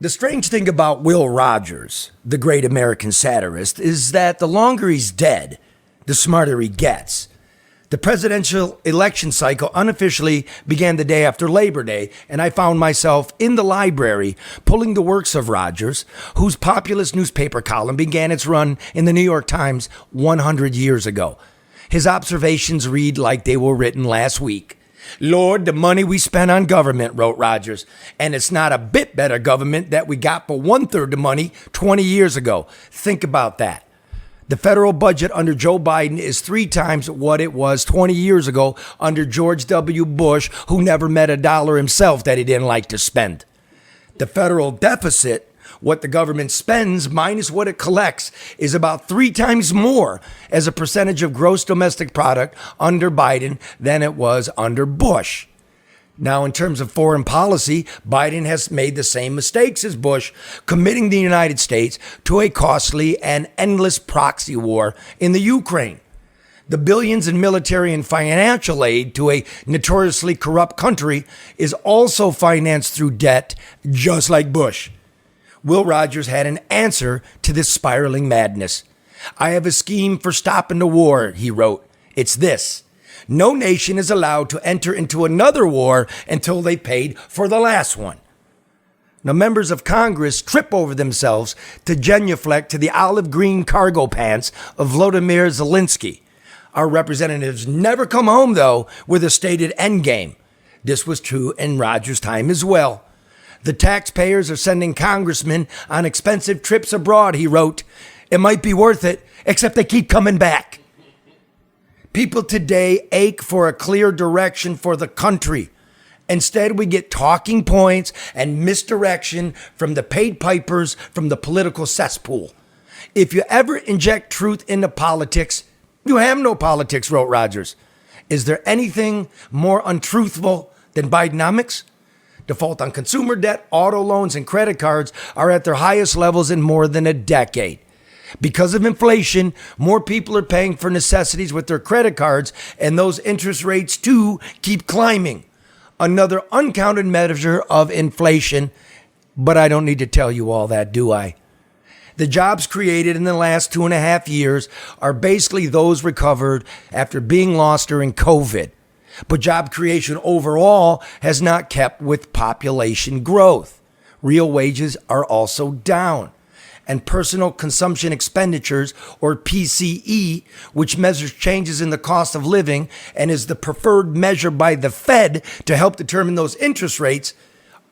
The strange thing about Will Rogers, the great American satirist, is that the longer he's dead, the smarter he gets. The presidential election cycle unofficially began the day after Labor Day, and I found myself in the library pulling the works of Rogers, whose populist newspaper column began its run in the New York Times 100 years ago. His observations read like they were written last week. Lord, the money we spent on government, wrote Rogers, and it's not a bit better government that we got for 1/3 the money 20 years ago. Think about that. The federal budget under Joe Biden is 3 times what it was 20 years ago under George W. Bush, who never met a dollar himself that he didn't like to spend. The federal deficit, what the government spends minus what it collects, is about 3 times more as a percentage of gross domestic product under Biden than it was under Bush. Now, in terms of foreign policy, Biden has made the same mistakes as Bush, committing the United States to a costly and endless proxy war in the Ukraine. The billions in military and financial aid to a notoriously corrupt country is also financed through debt, just like Bush. Will Rogers had an answer to this spiraling madness. I have a scheme for stopping the war, he wrote. It's this. No nation is allowed to enter into another war until they paid for the last one. Now, members of Congress trip over themselves to genuflect to the olive green cargo pants of Volodymyr Zelensky. Our representatives never come home, though, with a stated endgame. This was true in Rogers' time as well. The taxpayers are sending congressmen on expensive trips abroad, he wrote. It might be worth it, except they keep coming back. People today ache for a clear direction for the country. Instead, we get talking points and misdirection from the paid pipers from the political cesspool. If you ever inject truth into politics, you have no politics, wrote Rogers. Is there anything more untruthful than Bidenomics? Default on consumer debt, auto loans, and credit cards are at their highest levels in more than a decade. Because of inflation, more people are paying for necessities with their credit cards, and those interest rates, too, keep climbing. Another uncounted measure of inflation, but I don't need to tell you all that, do I? The jobs created in the last 2.5 years are basically those recovered after being lost during COVID. But job creation overall has not kept with population growth. Real wages are also down. And personal consumption expenditures, or PCE, which measures changes in the cost of living and is the preferred measure by the Fed to help determine those interest rates,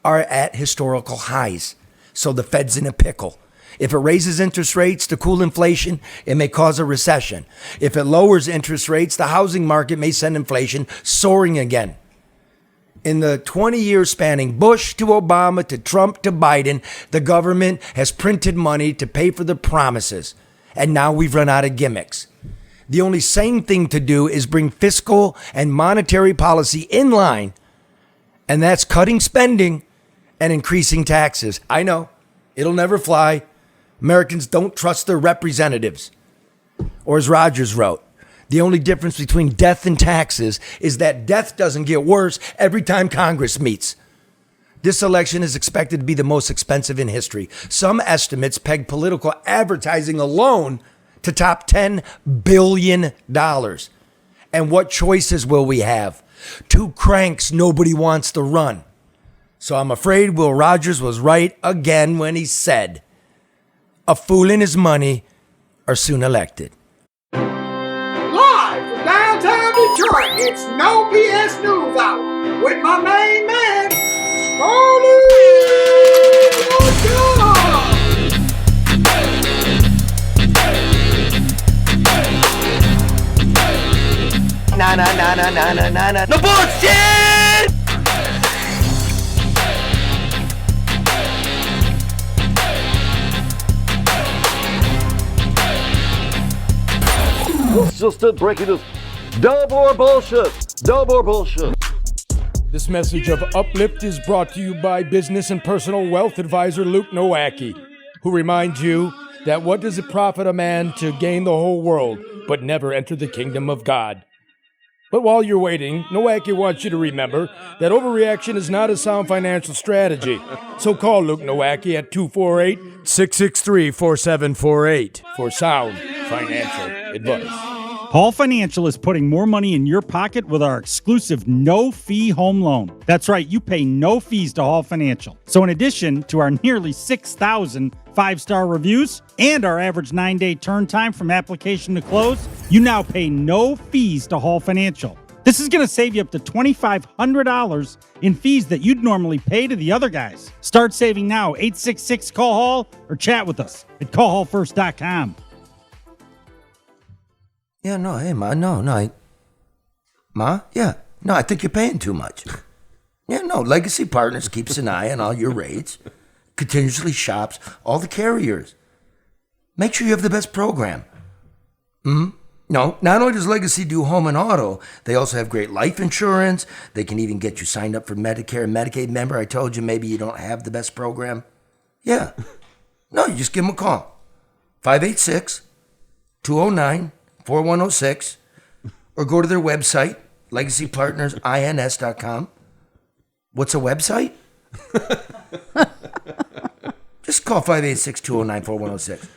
are at historical highs. So the Fed's in a pickle. If it raises interest rates to cool inflation, it may cause a recession. If it lowers interest rates, the housing market may send inflation soaring again. In the 20 years spanning Bush to Obama to Trump to Biden, the government has printed money to pay for the promises. And now we've run out of gimmicks. The only sane thing to do is bring fiscal and monetary policy in line, and that's cutting spending and increasing taxes. I know, it'll never fly. Americans don't trust their representatives. Or as Rogers wrote, the only difference between death and taxes is that death doesn't get worse every time Congress meets. This election is expected to be the most expensive in history. Some estimates peg political advertising alone to top $10 billion. And what choices will we have? 2 cranks nobody wants to run. So I'm afraid Will Rogers was right again when he said, a fool and his money are soon elected. Live from downtown Detroit, it's No BS News Hour with my main man, Scotty. No bullshit! It's just it, breaking news. No more bullshit. No more bullshit. This message of uplift is brought to you by business and personal wealth advisor Luke Nowacki, who reminds you that what does it profit a man to gain the whole world but never enter the kingdom of God? But while you're waiting, Nowacki wants you to remember that overreaction is not a sound financial strategy. So call Luke Nowacki at 248-663-4748 for sound financial advice. Hall Financial is putting more money in your pocket with our exclusive no-fee home loan. That's right, you pay no fees to Hall Financial. So in addition to our nearly 6,000 five-star reviews and our average 9-day turn time from application to close, you now pay no fees to Hall Financial. This is going to save you up to $2,500 in fees that you'd normally pay to the other guys. Start saving now, 866-CALL-HALL, or chat with us at callhallfirst.com. Yeah, no, hey, Ma, Ma, yeah, no, I think you're paying too much. Yeah, no, Legacy Partners keeps an eye on all your rates, continuously shops all the carriers. Make sure you have the best program. No, not only does Legacy do home and auto, they also have great life insurance. They can even get you signed up for Medicare and Medicaid. Remember, I told you maybe you don't have the best program? Yeah. No, you just give them a call. 586-209-4106, or go to their website, legacypartnersins.com. What's a website? Just call 586-209-4106.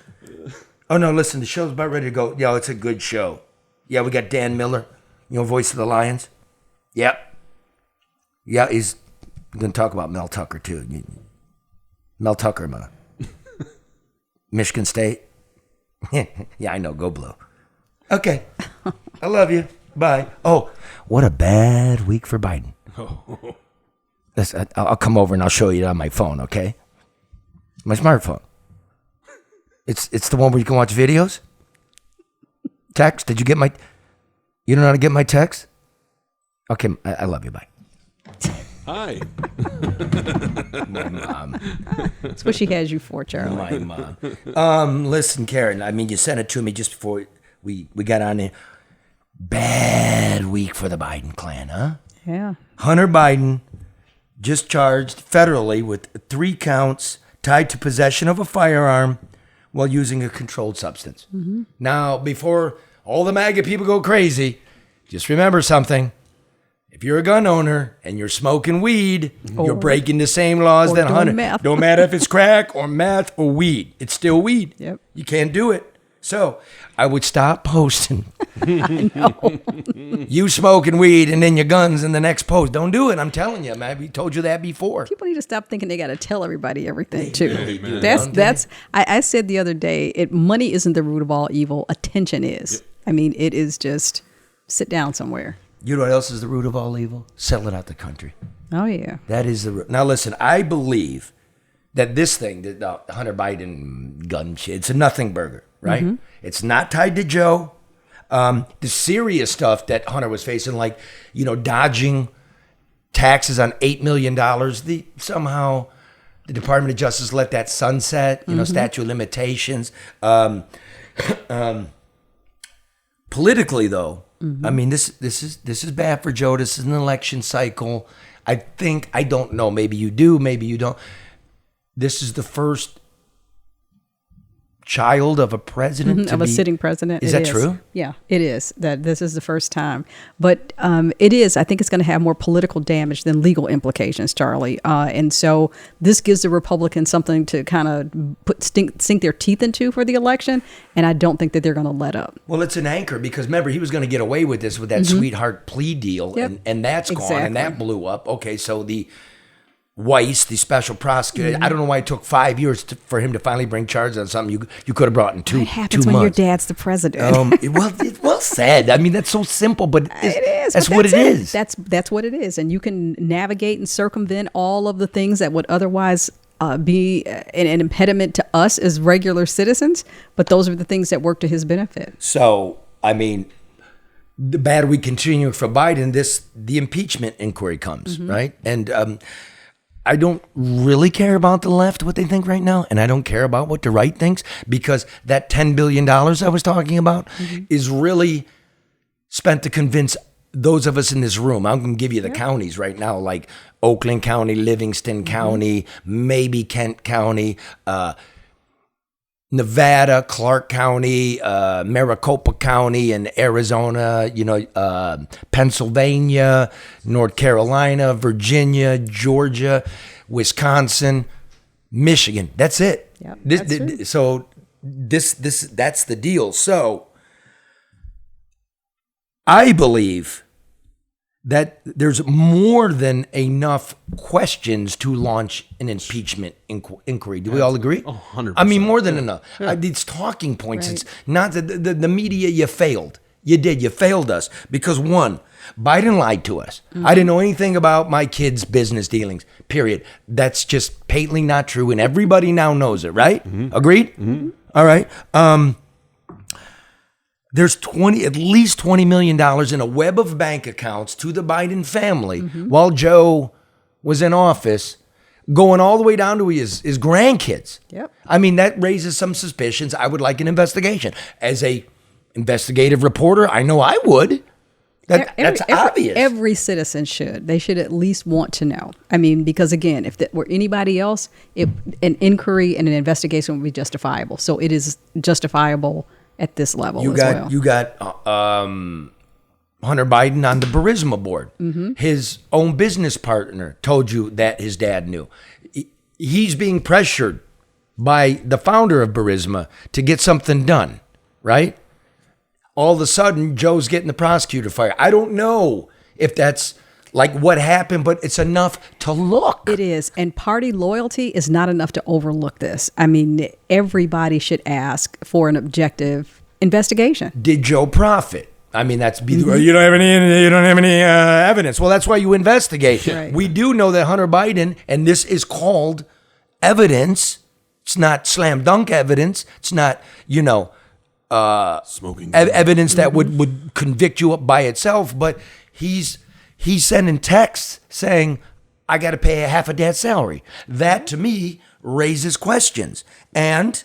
Oh, no, listen, the show's about ready to go. Yeah, it's a good show. Yeah, we got Dan Miller, voice of the Lions. Yep. Yeah, he's going to talk about Mel Tucker, too. Mel Tucker, Ma. Michigan State. Yeah, I know. Go Blue. Okay. I love you. Bye. Oh, what a bad week for Biden. Listen, I'll come over and I'll show you it on my phone, okay? My smartphone. It's the one where you can watch videos? Text? Did you get my... You don't know how to get my text? Okay, I love you. Bye. Hi. My mom. That's what she has you for, Charlie. My mom. Listen, Karen, I mean, you sent it to me just before we got on here. Bad week for the Biden clan, huh? Yeah. Hunter Biden just charged federally with 3 counts tied to possession of a firearm while using a controlled substance. Mm-hmm. Now, before all the MAGA people go crazy, just remember something. If you're a gun owner and you're smoking weed, you're breaking the same laws that Hunter. Meth. Don't matter if it's crack or meth or weed. It's still weed. Yep. You can't do it. So I would stop posting. I know. You smoking weed and then your guns in the next post. Don't do it. I'm telling you, man. We told you that before. People need to stop thinking they got to tell everybody everything too. Amen. That's. I said the other day, money isn't the root of all evil. Attention is. Yep. I mean, it is just sit down somewhere. You know what else is the root of all evil? Sell it out the country. Oh yeah. That is the root. Now listen, I believe that this thing, the Hunter Biden gun shit, it's a nothing burger, right? Mm-hmm. It's not tied to Joe. The serious stuff that Hunter was facing, like, dodging taxes on $8 million, somehow the Department of Justice let that sunset, statute of limitations. Politically, though, I mean, this is bad for Joe. This is an election cycle. I don't know, maybe you do, maybe you don't. This is the first child of a president of a sitting president. Is that true? Yeah, it is. That this is the first time, but it is. I think it's going to have more political damage than legal implications, Charlie. And so this gives the Republicans something to kind of sink their teeth into for the election, and I don't think that they're going to let up. Well, it's an anchor because remember he was going to get away with this with that sweetheart plea deal, yep. and that's gone and that blew up. Okay, so the Weiss, the special prosecutor, I don't know why it took 5 years for him to finally bring charges on something you could have brought in 2 months. What happens when your dad's the president? Well said. I mean, that's so simple, but it is. That's what it is. That's what it is, and you can navigate and circumvent all of the things that would otherwise be an impediment to us as regular citizens. But those are the things that work to his benefit. So, I mean, the bad we continue for Biden. The impeachment inquiry comes right, and I don't really care about the left, what they think right now, and I don't care about what the right thinks, because that $10 billion I was talking about is really spent to convince those of us in this room. I'm going to give you the counties right now, like Oakland County, Livingston County, maybe Kent County, Nevada, Clark County, Maricopa County in Arizona, Pennsylvania, North Carolina, Virginia, Georgia, Wisconsin, Michigan. That's it. Yep, That's the deal. So I believe that there's more than enough questions to launch an impeachment inquiry. Do we all agree? 100%. I mean, more than enough. It's talking points. Right. It's not the media. You failed. You did. You failed us because one, Biden lied to us. I didn't know anything about my kids' business dealings. Period. That's just patently not true, and everybody now knows it. Right? Agreed? All right. There's at least $20 million in a web of bank accounts to the Biden family while Joe was in office, going all the way down to his grandkids. Yep. I mean, that raises some suspicions. I would like an investigation. As a investigative reporter, I know I would. That's obvious. Every citizen should. They should at least want to know. I mean, because again, if that were anybody else, an inquiry and an investigation would be justifiable. So it is justifiable at this level You got Hunter Biden on the Burisma board. His own business partner told you that his dad knew. He's being pressured by the founder of Burisma to get something done, right? All of a sudden, Joe's getting the prosecutor fired. I don't know if that's like what happened, but it's enough to look. It is. And party loyalty is not enough to overlook this. I mean, everybody should ask for an objective investigation. Did Joe profit? I mean, you don't have any evidence. Well, that's why you investigate. Right. We do know that Hunter Biden, and this is called evidence. It's not slam dunk evidence. It's not, Smoking evidence that would convict you up by itself. But he's sending texts saying, I got to pay half a dad's salary. That to me raises questions. And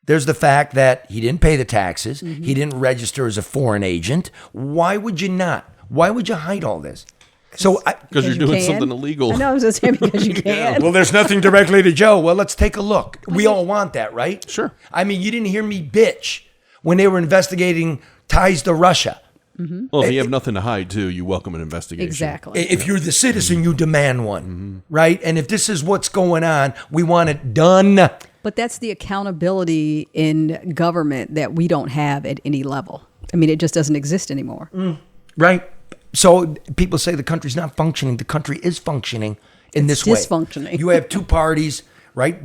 there's the fact that he didn't pay the taxes. He didn't register as a foreign agent. Why would you not? Why would you hide all this? Because you're doing something illegal. I know, I was just saying because you can. Well, there's nothing directly to Joe. Well, let's take a look. We all want that, right? Sure. I mean, you didn't hear me bitch when they were investigating ties to Russia. Well, if you have nothing to hide, too, you welcome an investigation. Exactly. If you're the citizen, you demand one, right? And if this is what's going on, we want it done. But that's the accountability in government that we don't have at any level. I mean, it just doesn't exist anymore. Right? So people say the country's not functioning. The country is functioning in this way. Dysfunctioning. You have two parties, right?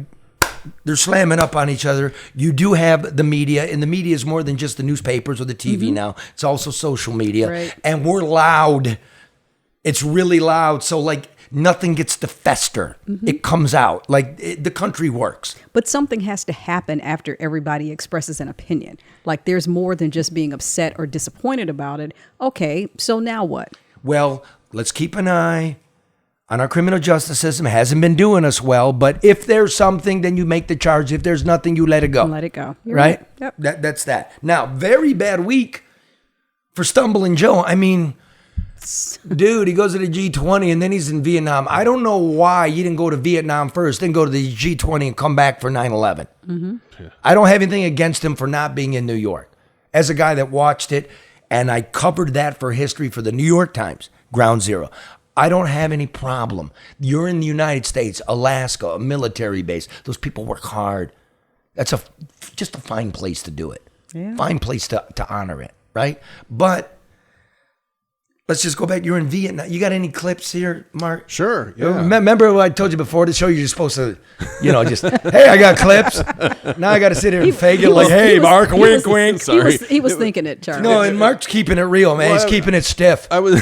They're slamming up on each other. You do have the media, and the media is more than just the newspapers or the TV now. It's also social media. Right. And we're loud. It's really loud. So, like, nothing gets to fester. It comes out. The country works. But something has to happen after everybody expresses an opinion. Like there's more than just being upset or disappointed about it. Okay, so now what? Well, let's keep an eye on our criminal justice system. It hasn't been doing us well, but if there's something, then you make the charge. If there's nothing, you let it go. Let it go. You're right? Yep. That's that. Now, very bad week for Stumbling Joe. I mean, dude, he goes to the G20 and then he's in Vietnam. I don't know why you didn't go to Vietnam first, then go to the G20 and come back for 9/11. I don't have anything against him for not being in New York. As a guy that watched it, and I covered that for history for the New York Times, Ground Zero. I don't have any problem. You're in the United States, Alaska, a military base. Those people work hard. That's just a fine place to do it. Yeah. Fine place to honor it, right? But let's just go back. You're in Vietnam. You got any clips here, Mark? Sure, yeah. Remember what I told you before? The show you're supposed to, just, hey, I got clips. Now I got to sit here and fake it like, hey, Mark, wink, wink. He was thinking it, Charlie. No, and Mark's keeping it real, man. He's keeping it stiff. I was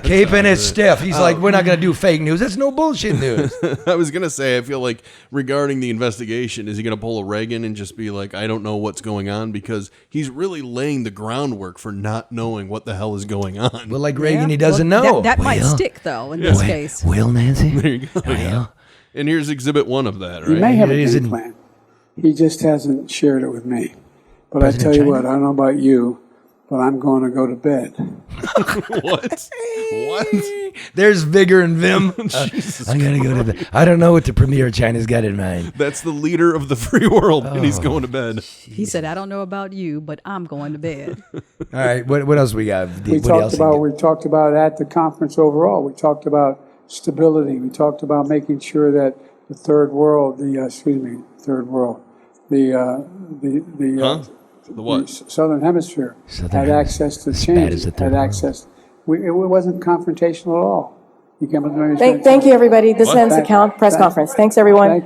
Keeping it stiff. He's like, we're not going to do fake news. That's no bullshit news. I was going to say, I feel like regarding the investigation, is he going to pull a Reagan and just be like, I don't know what's going on? Because he's really laying the groundwork for not knowing what the hell is going on. Well, like Reagan, he doesn't know. That might stick, though, in this case. Will, Nancy? There you go. Yeah. And here's exhibit 1 of that, He right? may have a game plan. He just hasn't shared it with me. But I tell you what, I don't know about you, but I'm going to go to bed. What? What? There's Vigor and Vim. I'm going to go to bed. I don't know what the premier of China's got in mind. That's the leader of the free world, and he's going to bed. He said, I don't know about you, but I'm going to bed. All right, what else we got? We talked about at the conference overall. We talked about stability. We talked about making sure that the third world, the what? Southern Hemisphere had access to change. Had access. It wasn't confrontational at all. You came up with Thank you, everybody. This ends the press conference. Thanks, everyone.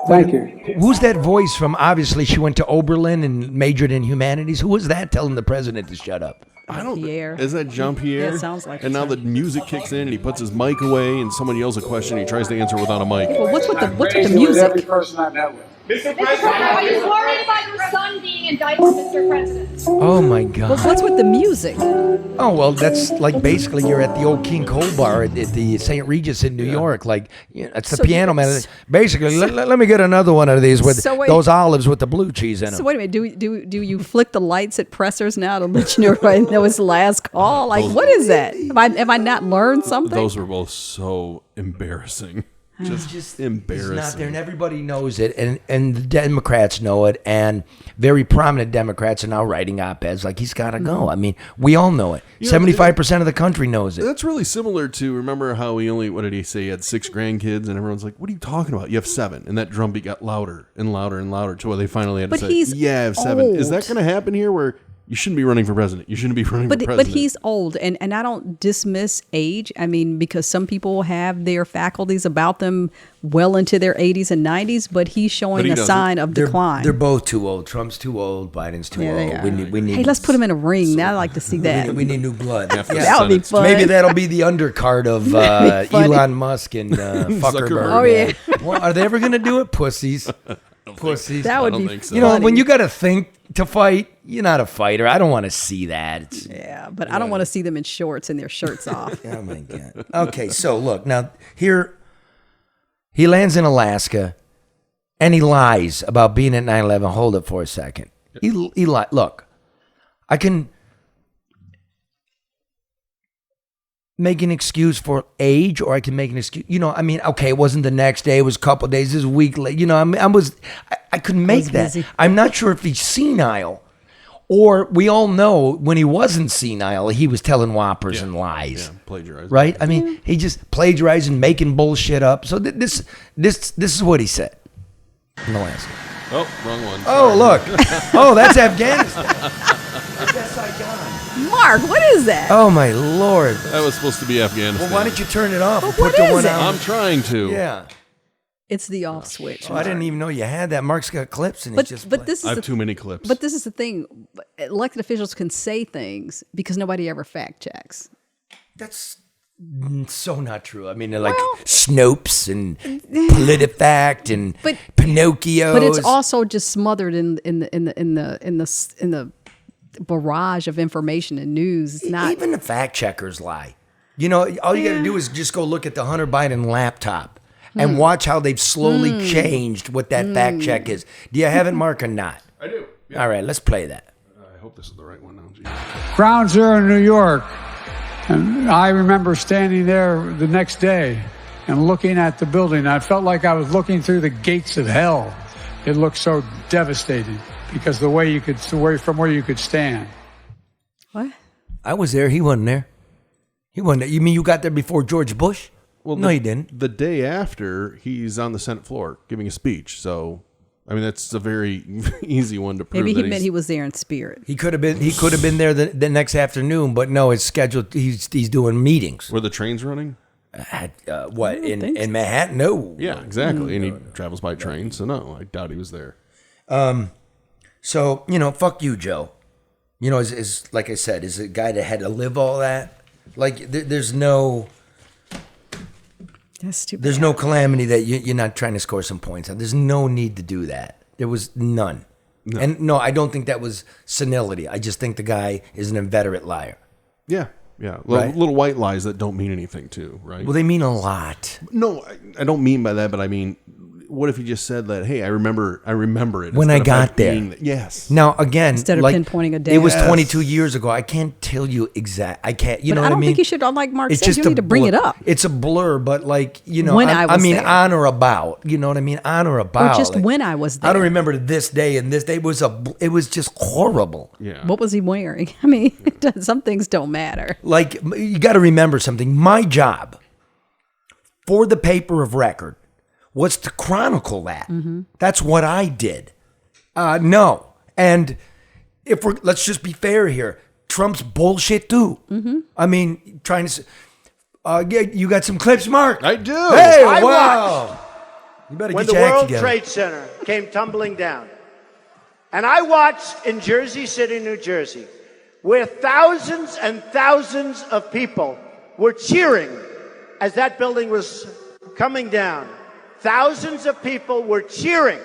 Thank you. Who's that voice from? Obviously, she went to Oberlin and majored in humanities. Who was that telling the president to shut up? I don't. Pierre. Is that Jean-Pierre? Yeah, it sounds like And now the music kicks in, and he puts his mic away, and someone yells a question, and he tries to answer without a mic. Well, what's with the Every music? person I met with. Mr. President, are you worried about your son being indicted, Mr. President? Oh my God! Well, what's with the music? Oh well, that's like basically you're at the old King Cole bar at the St. Regis in New York. Like, it's the So piano man. Basically, let me get another one of these with those olives with the blue cheese in them. So wait a minute, do you flick the lights at pressers now to let you know everybody know it's the last call? Like, what is that? Have I not learned something? Those were both so embarrassing. Just embarrassing. It's not there, and everybody knows it, and the Democrats know it, and very prominent Democrats are now writing op-eds like he's got to go. I mean, we all know it. 75% of the country knows it. That's really similar to, remember how he only, what did he say, he had 6 grandkids, and everyone's like, what are you talking about? You have 7, and that drumbeat got louder and louder and louder to where they finally had to say, yeah, I have 7. Is that going to happen here where you shouldn't be running for president? You shouldn't be running for president. But he's old, and I don't dismiss age. I mean, because some people have their faculties about them well into their 80s and 90s, but he's showing a sign of decline. They're both too old. Trump's too old. Biden's too old. They are. We need. Hey, let's put him in a ring. Now I'd like to see that. We need new blood. That would be fun. Maybe that'll be the undercard of Elon Musk and Zuckerberg. Oh yeah. Well, are they ever going to do it? Pussies. Pussies. That would be think so. You know, when you got to think to fight, you're not a fighter. I don't want to see that. Yeah, but I don't want to see them in shorts and their shirts off. Oh my God. Okay, so look, now here he lands in Alaska and he lies about being at 9/11. Hold it for a second. He lied. Look, I can make an excuse for age, or I can make an excuse. You know, I mean, okay, it wasn't the next day; it was a couple of days. This week late. You know, I couldn't make that. Busy. I'm not sure if he's senile, or we all know when he wasn't senile, he was telling whoppers and lies. Yeah, plagiarizing. Right? I mean, he just plagiarizing, making bullshit up. So this is what he said in Alaska. Oh, wrong one. Oh, look. Oh, that's Afghanistan. That's Saigon. Mark, what is that? Oh, my Lord. That was supposed to be Afghanistan. Well, why don't you turn it off? Well, and put what the is one it? on? I'm trying to. Yeah. It's the off switch. Oh, I didn't even know you had that. Mark's got clips and But he's just. this I is have too many clips. But this is the thing. Elected officials can say things because nobody ever fact checks. That's so not true. I mean, they're like Snopes and PolitiFact and Pinocchios. But it's also just smothered in the barrage of information and news. It's not even the fact checkers lie. You know, all you got to do is just go look at the Hunter Biden laptop and watch how they've slowly changed what that fact check is. Do you have it, Mark, or not? I do. Yeah. All right, let's play that. I hope this is the right one now. Jesus. Ground Zero in New York. And I remember standing there the next day and looking at the building. I felt like I was looking through the gates of hell. It looked so devastating because from where you could stand. what? I was there. He wasn't there. He wasn't there. You mean you got there before George Bush? Well, no, he didn't. The day after, he's on the Senate floor giving a speech. So, I mean, that's a very easy one to prove. Maybe he meant he was there in spirit. He could have been. He could have been there the next afternoon, but no, it's scheduled. He's doing meetings. Were the trains running? What in Manhattan? No. Yeah, exactly. And he travels by train, so no, I doubt he was there. So fuck you, Joe. You know, is like I said, is a guy that had to live all that. Like there's no. That's stupid. There's no calamity that you're not trying to score some points on. There's no need to do that. There was none. No. And no, I don't think that was senility. I just think the guy is an inveterate liar. Yeah. Right. Little white lies that don't mean anything too, right? Well, they mean a lot. No, I don't mean by that, but I mean, what if he just said that? Hey, I remember it when I got there. Yes. Now again, instead of pinpointing a day, it was 22 years ago. I can't tell you exact. I can't. You know what I mean? I don't think you should. Like Mark it's said, just you need to bring it up. It's a blur, but like when I was there. on or about. You know what I mean? On or about. Or just like, when I was there. I don't remember this day and this day. It was just horrible. Yeah. What was he wearing? I mean, some things don't matter. Like, you got to remember something. My job for the paper of record was to chronicle that. Mm-hmm. That's what I did. No. And let's just be fair here. Trump's bullshit too. Mm-hmm. I mean, trying to, you got some clips, Mark? I do. Hey, wow. You better when get the your act World together. Trade Center came tumbling down. And I watched in Jersey City, New Jersey, where thousands and thousands of people were cheering as that building was coming down. Thousands of people were cheering.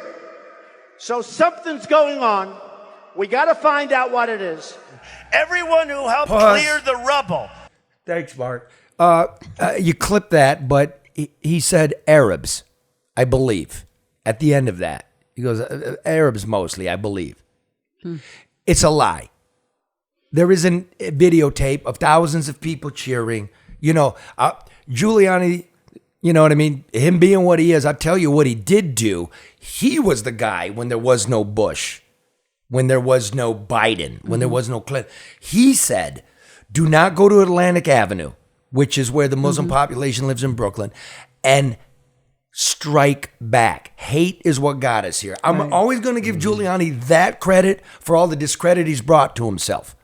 So something's going on. We got to find out what it is. Everyone who helped clear the rubble. Thanks, Mark. You clip that, but he said Arabs, I believe, at the end of that. He goes, Arabs mostly, I believe. It's a lie. There isn't a videotape of thousands of people cheering. Giuliani, you know what I mean? Him being what he is, I'll tell you what he did do. He was the guy when there was no Bush, when there was no Biden, when there was no Clinton. He said, do not go to Atlantic Avenue, which is where the Muslim population lives in Brooklyn, and strike back. Hate is what got us here. I'm always going to give Giuliani that credit for all the discredit he's brought to himself.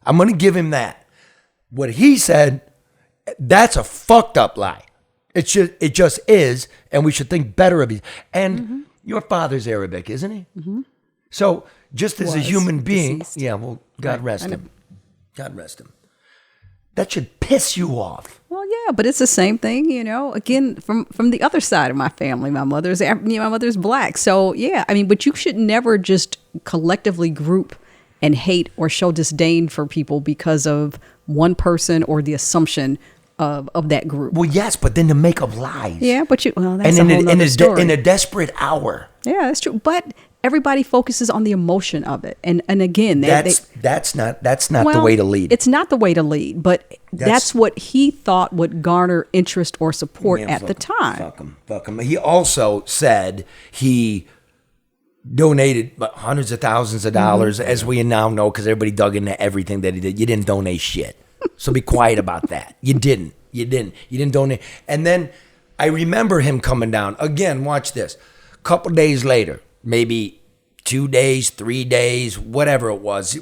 I'm going to give him that. What he said, that's a fucked up lie. It just is, and we should think better of it. And your father's Arabic, isn't he? Mm-hmm. So just as a human being, deceased. Yeah, well, God rest him. God rest him. That should piss you off. Well, yeah, but it's the same thing, Again, from the other side of my family, my mother's black. So yeah, I mean, but you should never just collectively group and hate or show disdain for people because of one person or the assumption of that group. Well, yes, but then to make up lies. Yeah, but that's a whole nother story. In a desperate hour. Yeah, that's true. But everybody focuses on the emotion of it, and again, that's not the way to lead. It's not the way to lead, but that's what he thought would garner interest or support at the time. Fuck him. He also said he donated hundreds of thousands of dollars, as we now know, because everybody dug into everything that he did. You didn't donate shit. So be quiet about that. You didn't donate. And then I remember him coming down. Again, watch this. A couple days later, maybe 2 days, 3 days, whatever it was.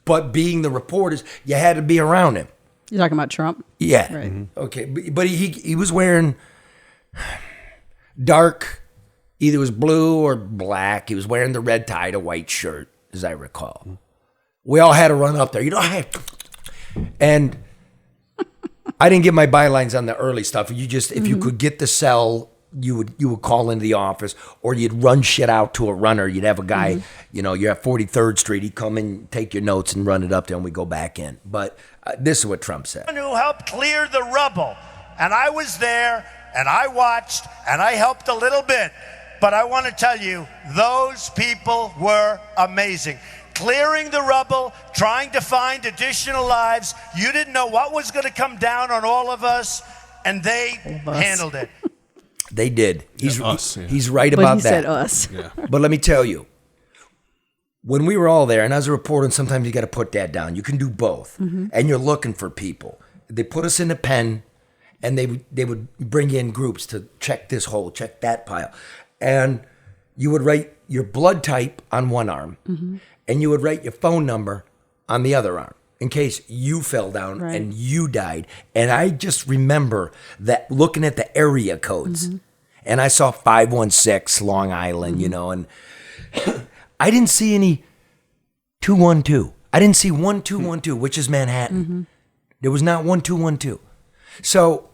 But being the reporters, you had to be around him. You're talking about Trump? Yeah. Right. Okay. But he was wearing dark, either it was blue or black. He was wearing the red tie to white shirt, as I recall. We all had to run up there. And I didn't get my bylines on the early stuff. If you could get the cell, you would call into the office, or you'd run shit out to a runner. You'd have a guy, you're at 43rd Street. He'd come in, take your notes, and run it up there, and we go back in. But this is what Trump said. Who helped clear the rubble, and I was there, and I watched, and I helped a little bit. But I want to tell you, those people were amazing. Clearing the rubble, trying to find additional lives. You didn't know what was going to come down on all of us, and they handled it. They did. He's right but about he that. Said us. Yeah. But let me tell you, when we were all there, and as a reporter, sometimes you got to put that down. You can do both, and you're looking for people. They put us in a pen, and they would bring in groups to check this hole, check that pile, and you would write your blood type on one arm. And you would write your phone number on the other arm in case you fell down and you died. And I just remember that looking at the area codes, and I saw 516 Long Island, and I didn't see any 212. I didn't see 1212, which is Manhattan. There was not 1212. So,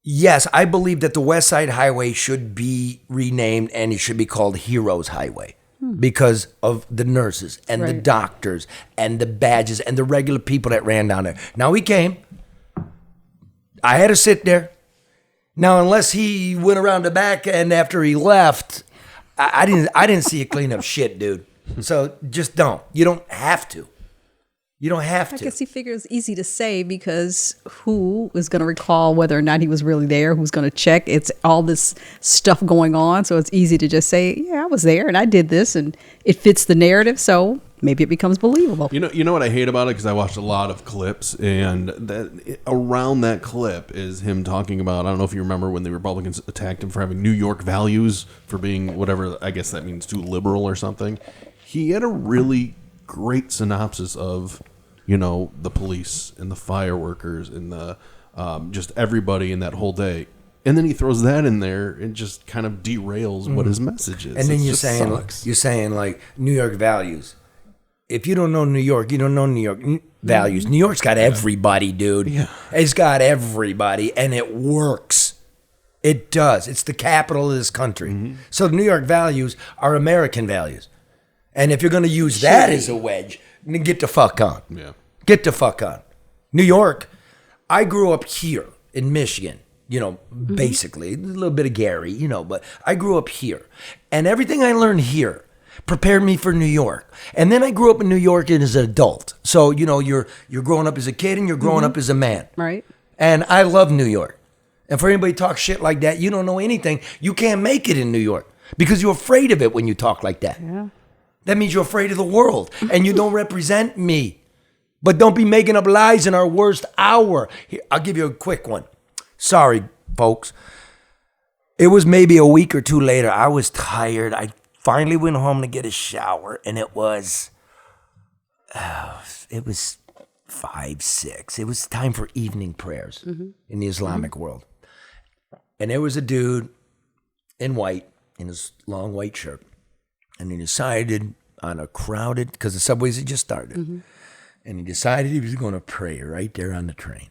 yes, I believe that the West Side Highway should be renamed, and it should be called Heroes Highway. Because of the nurses and the doctors and the badges and the regular people that ran down there. Now he came. I had to sit there. Now, unless he went around the back end after he left, I didn't see a clean up shit, dude. So just don't. You don't have to. You don't have to. I guess he figures it's easy to say because who is going to recall whether or not he was really there? Who's going to check? It's all this stuff going on. So it's easy to just say, yeah, I was there and I did this and it fits the narrative. So maybe it becomes believable. You know what I hate about it? Because I watched a lot of clips and around that clip is him talking about, I don't know if you remember when the Republicans attacked him for having New York values, for being whatever, I guess that means too liberal or something. He had a really great synopsis of, the police and the fire workers and the just everybody in that whole day. And then he throws that in there and just kind of derails what his message is. And then you're saying like New York values. If you don't know New York, you don't know New York values. New York's got everybody, dude. Yeah. It's got everybody, and it works. It does. It's the capital of this country. Mm-hmm. So the New York values are American values. And if you're going to use that as a wedge, then get the fuck on. Yeah. Get the fuck on. New York, I grew up here in Michigan, basically. A little bit of Gary, but I grew up here. And everything I learned here prepared me for New York. And then I grew up in New York as an adult. So, you're growing up as a kid and you're growing up as a man. Right. And I love New York. And for anybody to talk shit like that, you don't know anything. You can't make it in New York because you're afraid of it when you talk like that. Yeah. That means you're afraid of the world and you don't represent me. But don't be making up lies in our worst hour. Here, I'll give you a quick one. Sorry, folks. It was maybe a week or two later. I was tired. I finally went home to get a shower, and it was 5, 6. It was time for evening prayers in the Islamic world. And there was a dude in white, in his long white shirt. And he decided on a crowded, because the subways had just started, and he decided he was going to pray right there on the train.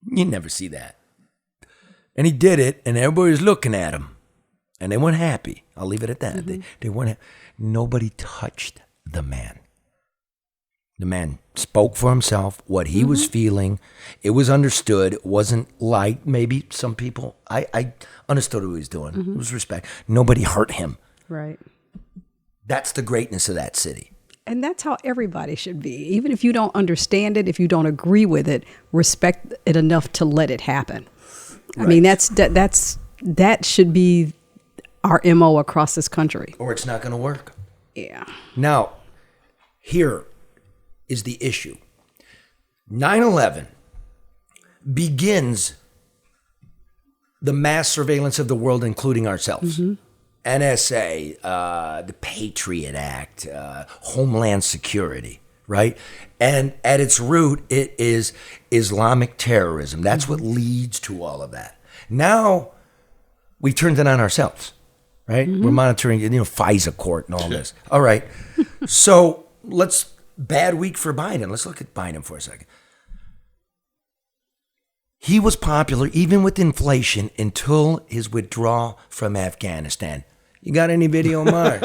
You never see that. And he did it, and everybody was looking at him, and they weren't happy. I'll leave it at that. They weren't. Nobody touched the man. The man spoke for himself, what he was feeling. It was understood. It wasn't like maybe some people. I understood what he was doing. It was respect. Nobody hurt him. Right. That's the greatness of that city. And that's how everybody should be. Even if you don't understand it, if you don't agree with it, respect it enough to let it happen. Right. I mean, that should be our MO across this country. Or it's not going to work. Yeah. Now, here is the issue. 9/11 begins the mass surveillance of the world, including ourselves. NSA, the Patriot Act, Homeland Security, right? And at its root, it is Islamic terrorism. That's what leads to all of that. Now, we turned it on ourselves, right? We're monitoring, FISA court and all this. All right. So bad week for Biden. Let's look at Biden for a second. He was popular even with inflation until his withdrawal from Afghanistan. You got any video, Mark?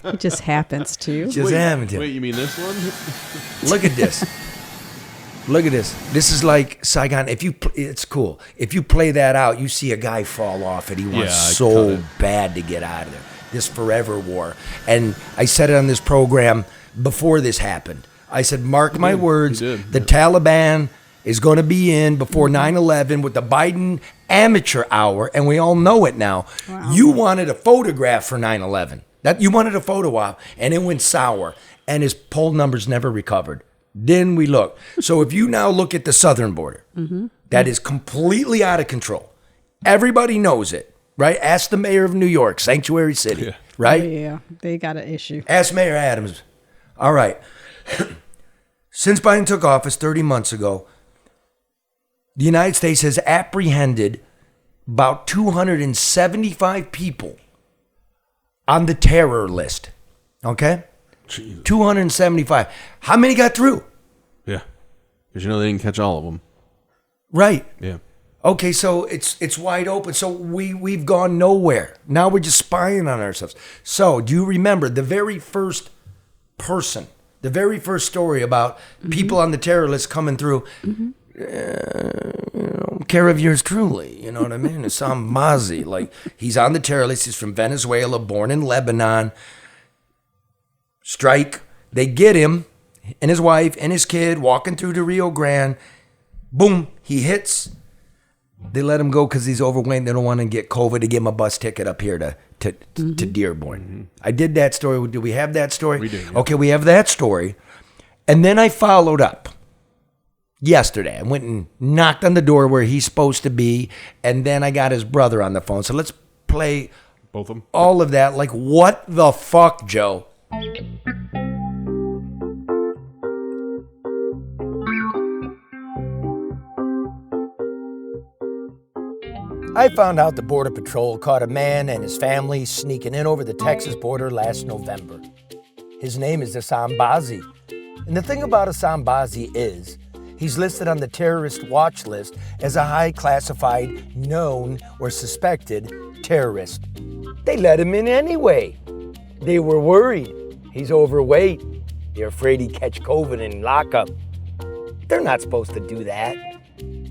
It just happens to. Wait, you mean this one? Look at this. Look at this. This is like Saigon. It's cool. If you play that out, you see a guy fall off and he wants so bad to get out of there. This forever war. And I said it on this program before this happened. I said, mark my words, the Taliban is going to be in before 9/11 with the Biden amateur hour, and we all know it now. Wow. You wanted a photograph for 9/11. You wanted a photo op, and it went sour, and his poll numbers never recovered. Then we look. So if you now look at the southern border, that is completely out of control. Everybody knows it, right? Ask the mayor of New York, Sanctuary City, right? Oh, yeah, they got an issue. Ask Mayor Adams. All right. Since Biden took office 30 months ago, the United States has apprehended about 275 people on the terror list. Okay? Jeez. 275. How many got through? Yeah. Because they didn't catch all of them. Right. Yeah. Okay, so it's wide open. So we've gone nowhere. Now we're just spying on ourselves. So do you remember the very first person, the very first story about people on the terror list coming through? care of yours truly. You know what I mean? Assam Mazi. Like, he's on the terror list. He's from Venezuela, born in Lebanon. Strike. They get him and his wife and his kid walking through the Rio Grande. Boom. He hits. They let him go because he's overweight. They don't want to get COVID. To give him a bus ticket up here to Dearborn. Mm-hmm. I did that story. Do we have that story? We do. Yeah. Okay, we have that story. And then I followed up yesterday. I went and knocked on the door where he's supposed to be. And then I got his brother on the phone. So let's play both of them. All of that. Like, what the fuck, Joe? I found out the Border Patrol caught a man and his family sneaking in over the Texas border last November. His name is Assam Bazi. And the thing about Assam Bazi is he's listed on the terrorist watch list as a high classified known or suspected terrorist. They let him in anyway. They were worried. He's overweight. They're afraid he'd catch COVID and lock up. They're not supposed to do that.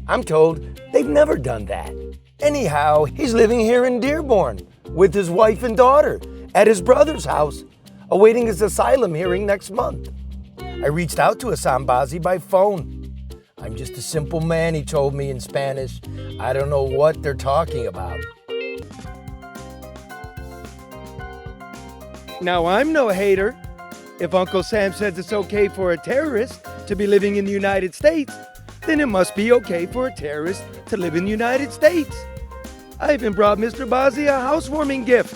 I'm told they've never done that. Anyhow, he's living here in Dearborn with his wife and daughter at his brother's house, awaiting his asylum hearing next month. I reached out to Assam Bazi by phone. I'm just a simple man, he told me in Spanish. I don't know what they're talking about. Now, I'm no hater. If Uncle Sam says it's okay for a terrorist to be living in the United States, then it must be okay for a terrorist to live in the United States. I even brought Mr. Bazi a housewarming gift.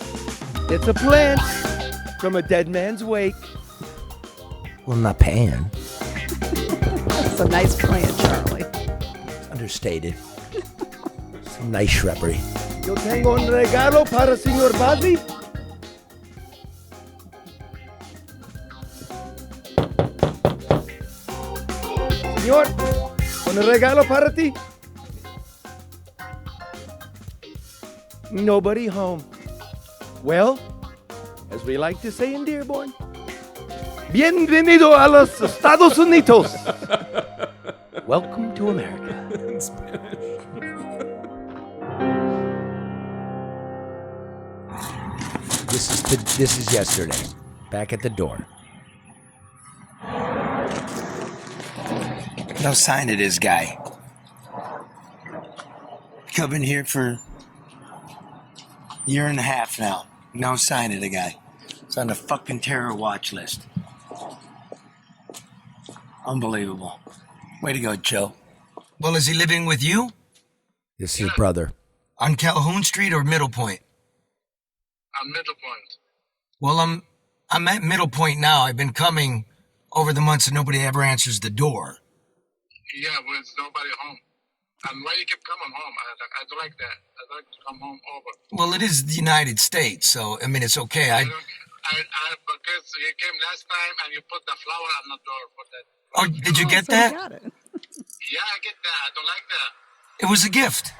It's a plant from a dead man's wake. Well, I'm not paying. That's a nice plant, Charlie. It's understated. It's a nice shrubbery. Yo tengo un regalo para señor Bazi. Señor, un regalo para ti. Nobody home. Well, as we like to say in Dearborn, bienvenido a los Estados Unidos. Welcome to America. In Spanish. This is yesterday. Back at the door. No sign of this guy. Coming here for a year and a half now. No sign of the guy. It's on the fucking terror watch list. Unbelievable. Way to go, Joe. Well, is he living with you? This is his brother. On Calhoun Street or Middle Point? On Middle Point. Well, I'm at Middle Point now. I've been coming over the months and nobody ever answers the door. Yeah, well, there's nobody home. And why you keep coming home? I don't like that. I'd like to come home over. Well, it is the United States, so, I mean, it's okay. Because you came last time and you put the flower on the door. Oh, did you get that? Yeah, I get that. I don't like that. It was a gift.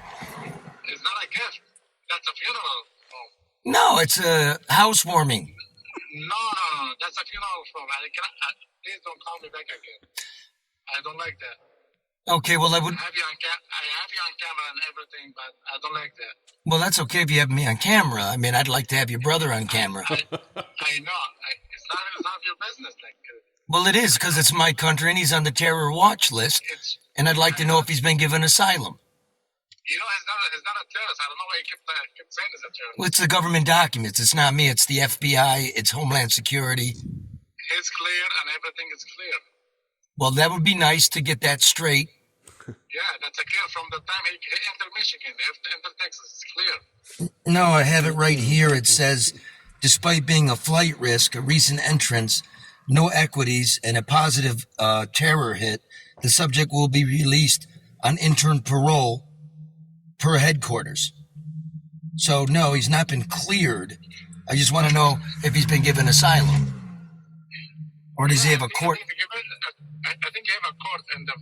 It's not a gift. That's a funeral home. No, it's a housewarming. No. That's a funeral home. Please don't call me back again. I don't like that. Okay, well, I have you on camera and everything, but I don't like that. Well, that's okay if you have me on camera. I mean, I'd like to have your brother on camera. I know. It's not your business. Well, it is, because it's my country and he's on the terror watch list, and I'd like to know if he's been given asylum. You know, it's not a terrorist. I don't know why you keep saying it's a terrorist. Well, it's the government documents. It's not me. It's the FBI. It's Homeland Security. It's clear and everything is clear. Well, that would be nice to get that straight. Yeah, that's a clear from the time he entered Michigan, entered Texas. It's clear. No, I have it right here. It says, despite being a flight risk, a recent entrance, no equities, and a positive terror hit, the subject will be released on intern parole per headquarters. So, no, he's not been cleared. I just want to know if he's been given asylum. Or does he have a court? I think you have a court in the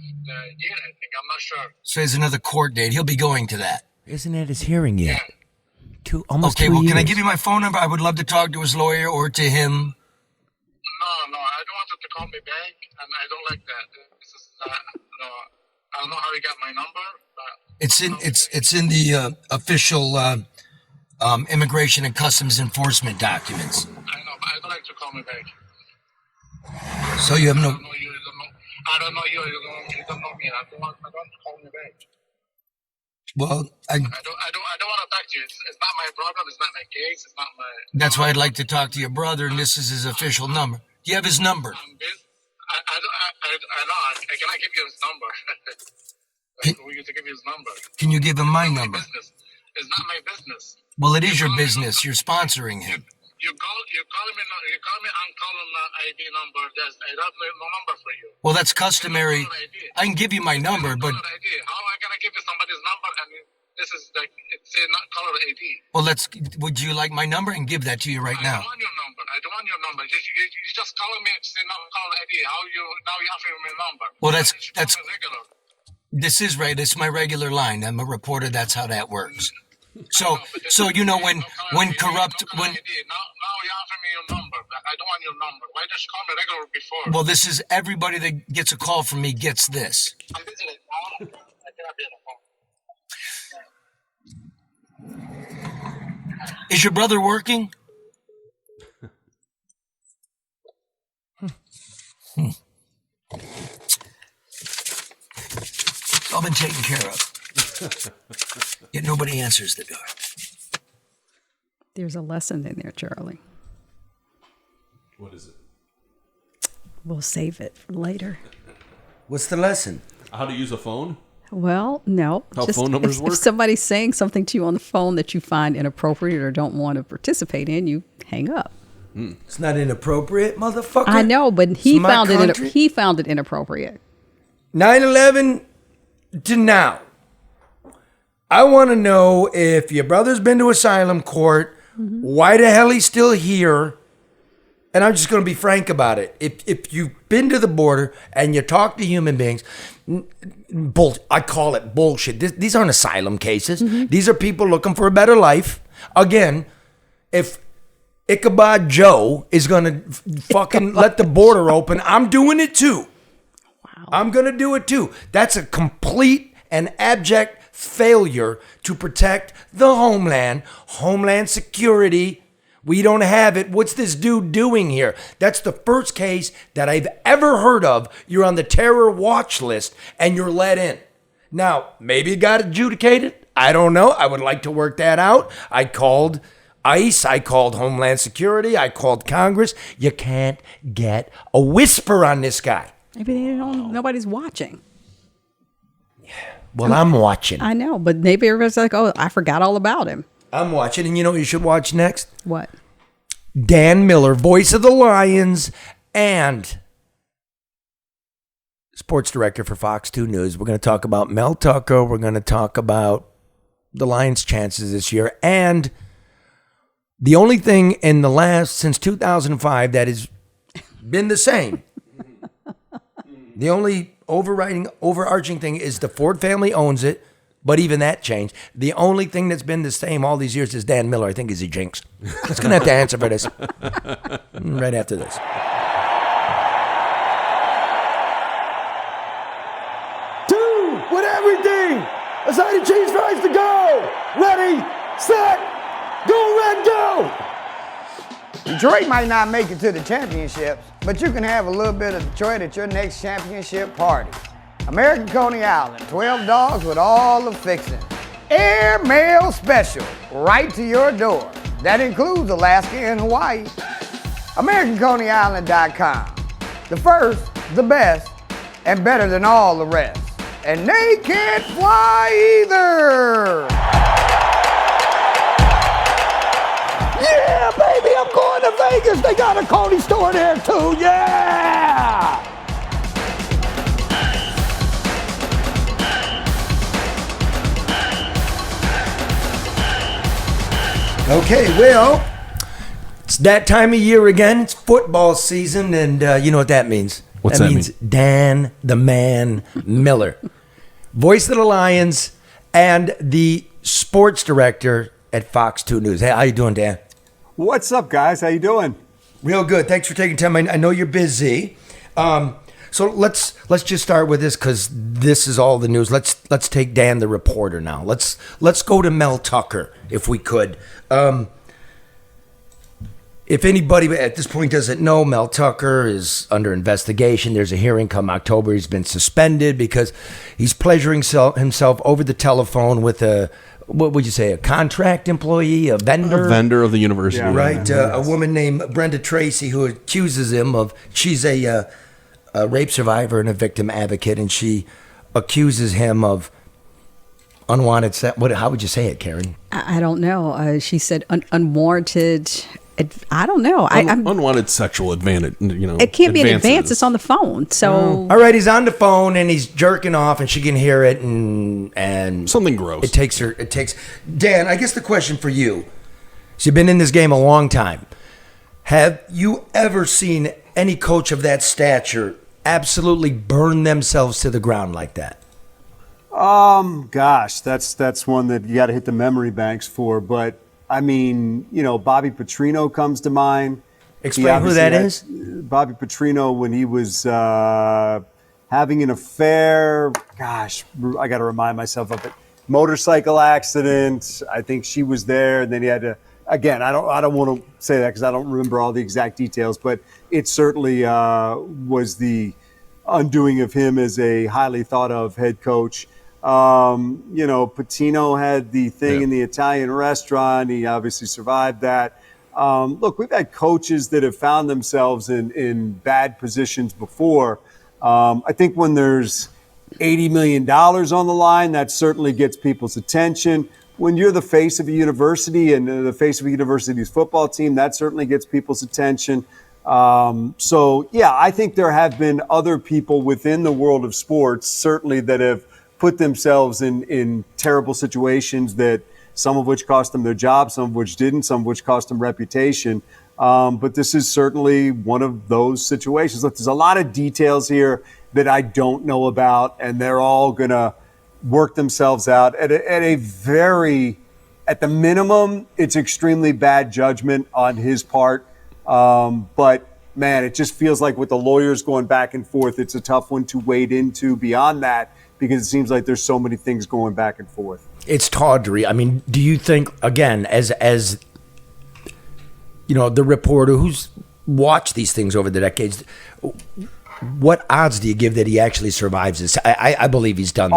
year, I think. I'm not sure. So there's another court date. He'll be going to that. Isn't it his hearing yet? Yeah. Almost 2 years. Can I give you my phone number? I would love to talk to his lawyer or to him. No, I don't want him to call me back, and I don't like that. This is, I don't know how he got my number, but It's in the official Immigration and Customs Enforcement documents. I know, but I don't like to call me back. So you have no. I don't know you. I don't know you. You don't know me. I don't want to call me back. Well, I don't want to talk to you. It's not my problem. It's not my case. It's not my. That's why I'd like to talk to your brother, and this is his official number. Do you have his number? I know. I cannot give you his number. For you to give you his number. Can you give him my number? It's not my business. Well, it is your business. You're sponsoring him. You call me on calling my ID number. I don't have no number for you. Well, that's customary. I can give you my number, but How am I gonna give you somebody's number and this is like it's not caller ID? well, would you like my number? And give that to you right now. I don't want your number. I don't want your number. You just calling me and say no caller ID. How you offering me a number? Well, that's regular. This is right. This is my regular line. I'm a reporter. That's how that works. So you know when corrupt when. Now you offering me your number. I don't want your number. Why don't you call me regular before? Well, this is everybody that gets a call from me gets this. I'm busy right now. I cannot be on the phone. Is your brother working? It's all been taken care of. Yet nobody answers the door. There's a lesson in there, Charlie. What is it? We'll save it for later. What's the lesson? How to use a phone? Well, no. How phone numbers work? If somebody's saying something to you on the phone that you find inappropriate or don't want to participate in, you hang up. It's not inappropriate, motherfucker. I know, but he found it inappropriate. 9/11 to now. I want to know if your brother's been to asylum court, why the hell he's still here, and I'm just going to be frank about it. If you've been to the border and you talk to human beings, I call it bullshit. These aren't asylum cases. These are people looking for a better life. Again, if Ichabod Joe is going to fucking let the border open, I'm doing it too. Wow. I'm going to do it too. That's a complete and abject failure to protect the homeland security. We don't have it. What's this dude doing here? That's the first case that I've ever heard of. You're on the terror watch list and you're let in. Now, maybe it got adjudicated. I don't know. I would like to work that out. I called ICE. I called Homeland Security. I called Congress. You can't get a whisper on this guy. Maybe nobody's watching. Well, I'm watching. I know, but maybe everybody's like, oh, I forgot all about him. I'm watching, and you know what you should watch next? What? Dan Miller, voice of the Lions, and sports director for Fox 2 News. We're going to talk about Mel Tucker. We're going to talk about the Lions' chances this year. And the only thing in the last, since 2005, that has been the same, the only overarching thing is the Ford family owns it, but even that changed. The only thing that's been the same all these years is Dan Miller. I think he's a jinx. He's going to have to answer for this right after this. Two with everything. A side of cheese fries to go. Ready, set, go, red, go. Detroit might not make it to the championships, but you can have a little bit of Detroit at your next championship party. American Coney Island, 12 dogs with all the fixings. Air mail special, right to your door. That includes Alaska and Hawaii. AmericanConeyIsland.com. The first, the best, and better than all the rest. And they can't fly either. Yeah, baby, I'm going to Vegas. They got a Coney store there too. Yeah! Okay, well, it's that time of year again. It's football season, and you know what that means. What's that means? Dan the Man Miller, voice of the Lions, and the sports director at Fox 2 News. Hey, how you doing, Dan? What's up, guys? How you doing? Real good. Thanks for taking time. I know you're busy. So let's just start with this because this is all the news. Let's take Dan the reporter now. Let's go to Mel Tucker if we could. If anybody at this point doesn't know, Mel Tucker is under investigation. There's a hearing come October. He's been suspended because he's pleasuring himself over the telephone with what would you say, a contract employee, a vendor? A vendor of the university. Yeah, right. A woman named Brenda Tracy who accuses him of, she's a rape survivor and a victim advocate, and she accuses him of unwanted sex. How would you say it, Karen? I don't know. She said unwarranted... I don't know. Unwanted sexual advantage. It can't be an advance. It's on the phone. So all right, he's on the phone and he's jerking off, and she can hear it, and something gross. It takes. Dan, I guess the question for you. So you've been in this game a long time. Have you ever seen any coach of that stature absolutely burn themselves to the ground like that? Gosh, that's one that you got to hit the memory banks for, but. I mean, Bobby Petrino comes to mind. Explain who that is. Bobby Petrino, when he was having an affair. Gosh, I got to remind myself of it. Motorcycle accident. I think she was there, and then he had to. Again, I don't want to say that because I don't remember all the exact details, but it certainly was the undoing of him as a highly thought of head coach. Patino had the thing in the Italian restaurant. He obviously survived that. Look, we've had coaches that have found themselves in bad positions before. I think when there's $80 million on the line, that certainly gets people's attention. When you're the face of a university and the face of a university's football team, that certainly gets people's attention. I think there have been other people within the world of sports, certainly, that have put themselves in terrible situations, that some of which cost them their job, some of which didn't, some of which cost them reputation. But this is certainly one of those situations. Look, there's a lot of details here that I don't know about, and they're all going to work themselves out at the minimum, it's extremely bad judgment on his part. But man, it just feels like with the lawyers going back and forth, it's a tough one to wade into beyond that, because it seems like there's so many things going back and forth. It's tawdry. I mean, do you think, again, as the reporter who's watched these things over the decades, what odds do you give that he actually survives this? I believe he's done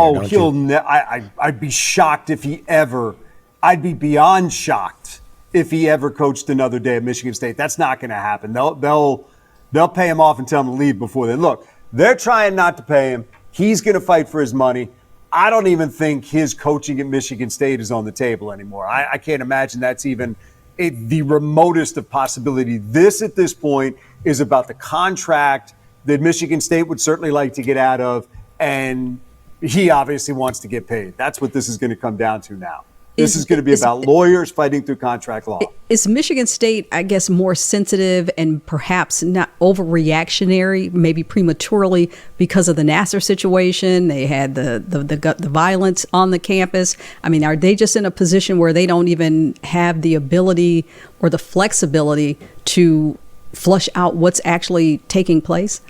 that. I'd be shocked if he ever. I'd be beyond shocked if he ever coached another day at Michigan State. That's not going to happen. They'll pay him off and tell him to leave before then. Look, they're trying not to pay him. He's going to fight for his money. I don't even think his coaching at Michigan State is on the table anymore. I can't imagine that's even the remotest of possibility. This, at this point, is about the contract that Michigan State would certainly like to get out of, and he obviously wants to get paid. That's what this is going to come down to now. This is going to be about lawyers fighting through contract law. Is Michigan State, I guess, more sensitive and perhaps not overreactionary, maybe prematurely, because of the Nassar situation? They had the violence on the campus. I mean, are they just in a position where they don't even have the ability or the flexibility to flush out what's actually taking place?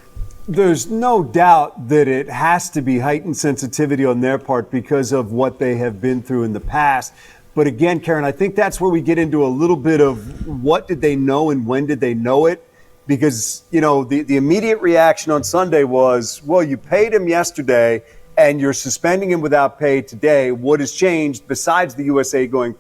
There's no doubt that it has to be heightened sensitivity on their part because of what they have been through in the past. But again, Karen, I think that's where we get into a little bit of what did they know and when did they know it? Because, the immediate reaction on Sunday was, well, you paid him yesterday and you're suspending him without pay today. What has changed besides the USA going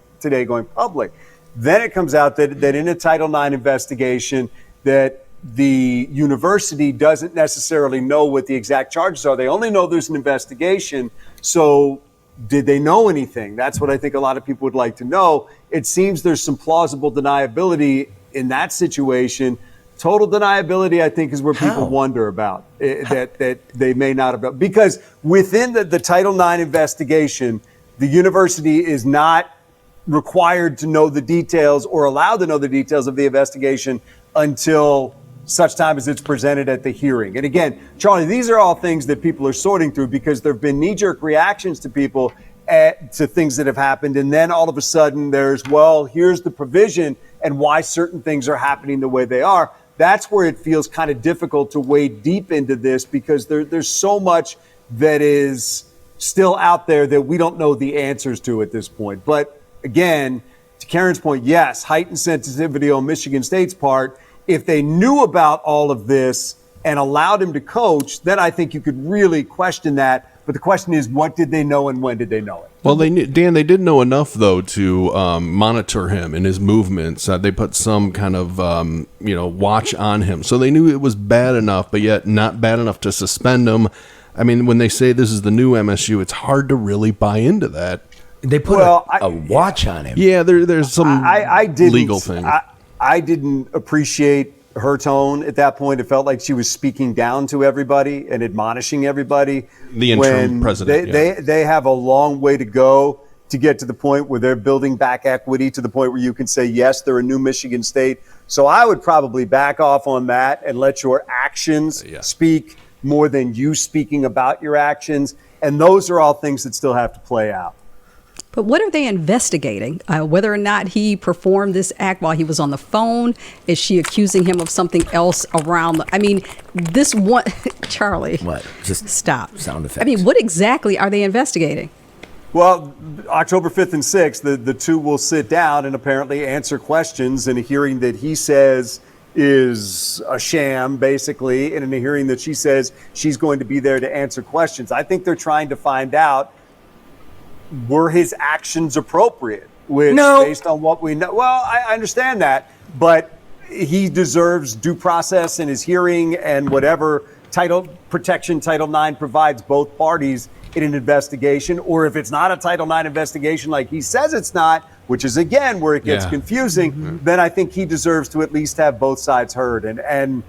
public? Then it comes out that in a Title IX investigation that the university doesn't necessarily know what the exact charges are. They only know there's an investigation. So did they know anything? That's what I think a lot of people would like to know. It seems there's some plausible deniability in that situation. Total deniability, I think, is where people wonder about that they may not have. Because within the Title IX investigation, the university is not required to know the details or allowed to know the details of the investigation until such time as it's presented at the hearing. And again, Charlie, these are all things that people are sorting through because there have been knee-jerk reactions to people to things that have happened. And then all of a sudden there's, well, here's the provision and why certain things are happening the way they are. that's where it feels kind of difficult to wade deep into this, because there's so much that is still out there that we don't know the answers to at this point. But again, to Karen's point, yes, heightened sensitivity on Michigan State's part. If they knew about all of this and allowed him to coach, then I think you could really question that. But the question is, what did they know and when did they know it? Well, they did know enough, though, to monitor him and his movements. They put some kind of, watch on him. So they knew it was bad enough, but yet not bad enough to suspend him. I mean, when they say this is the new MSU, it's hard to really buy into that. They put a watch on him. Yeah, there's some legal thing. I didn't appreciate her tone at that point. It felt like she was speaking down to everybody and admonishing everybody. The interim president. They have a long way to go to get to the point where they're building back equity, to the point where you can say, yes, they're a new Michigan State. So I would probably back off on that and let your actions speak more than you speaking about your actions. And those are all things that still have to play out. But what are they investigating? Whether or not he performed this act while he was on the phone? Is she accusing him of something else around? This one, Charlie. What? Just stop. Sound effects. I mean, what exactly are they investigating? Well, October 5th and 6th, the two will sit down and apparently answer questions in a hearing that he says is a sham, basically, and in a hearing that she says she's going to be there to answer questions. I think they're trying to find out, were his actions appropriate? Which, based on what we know, well, I understand that, but he deserves due process in his hearing, and whatever Title IX provides both parties in an investigation. Or if it's not a Title IX investigation like he says it's not, which is, again, where it gets confusing, then I think he deserves to at least have both sides heard. And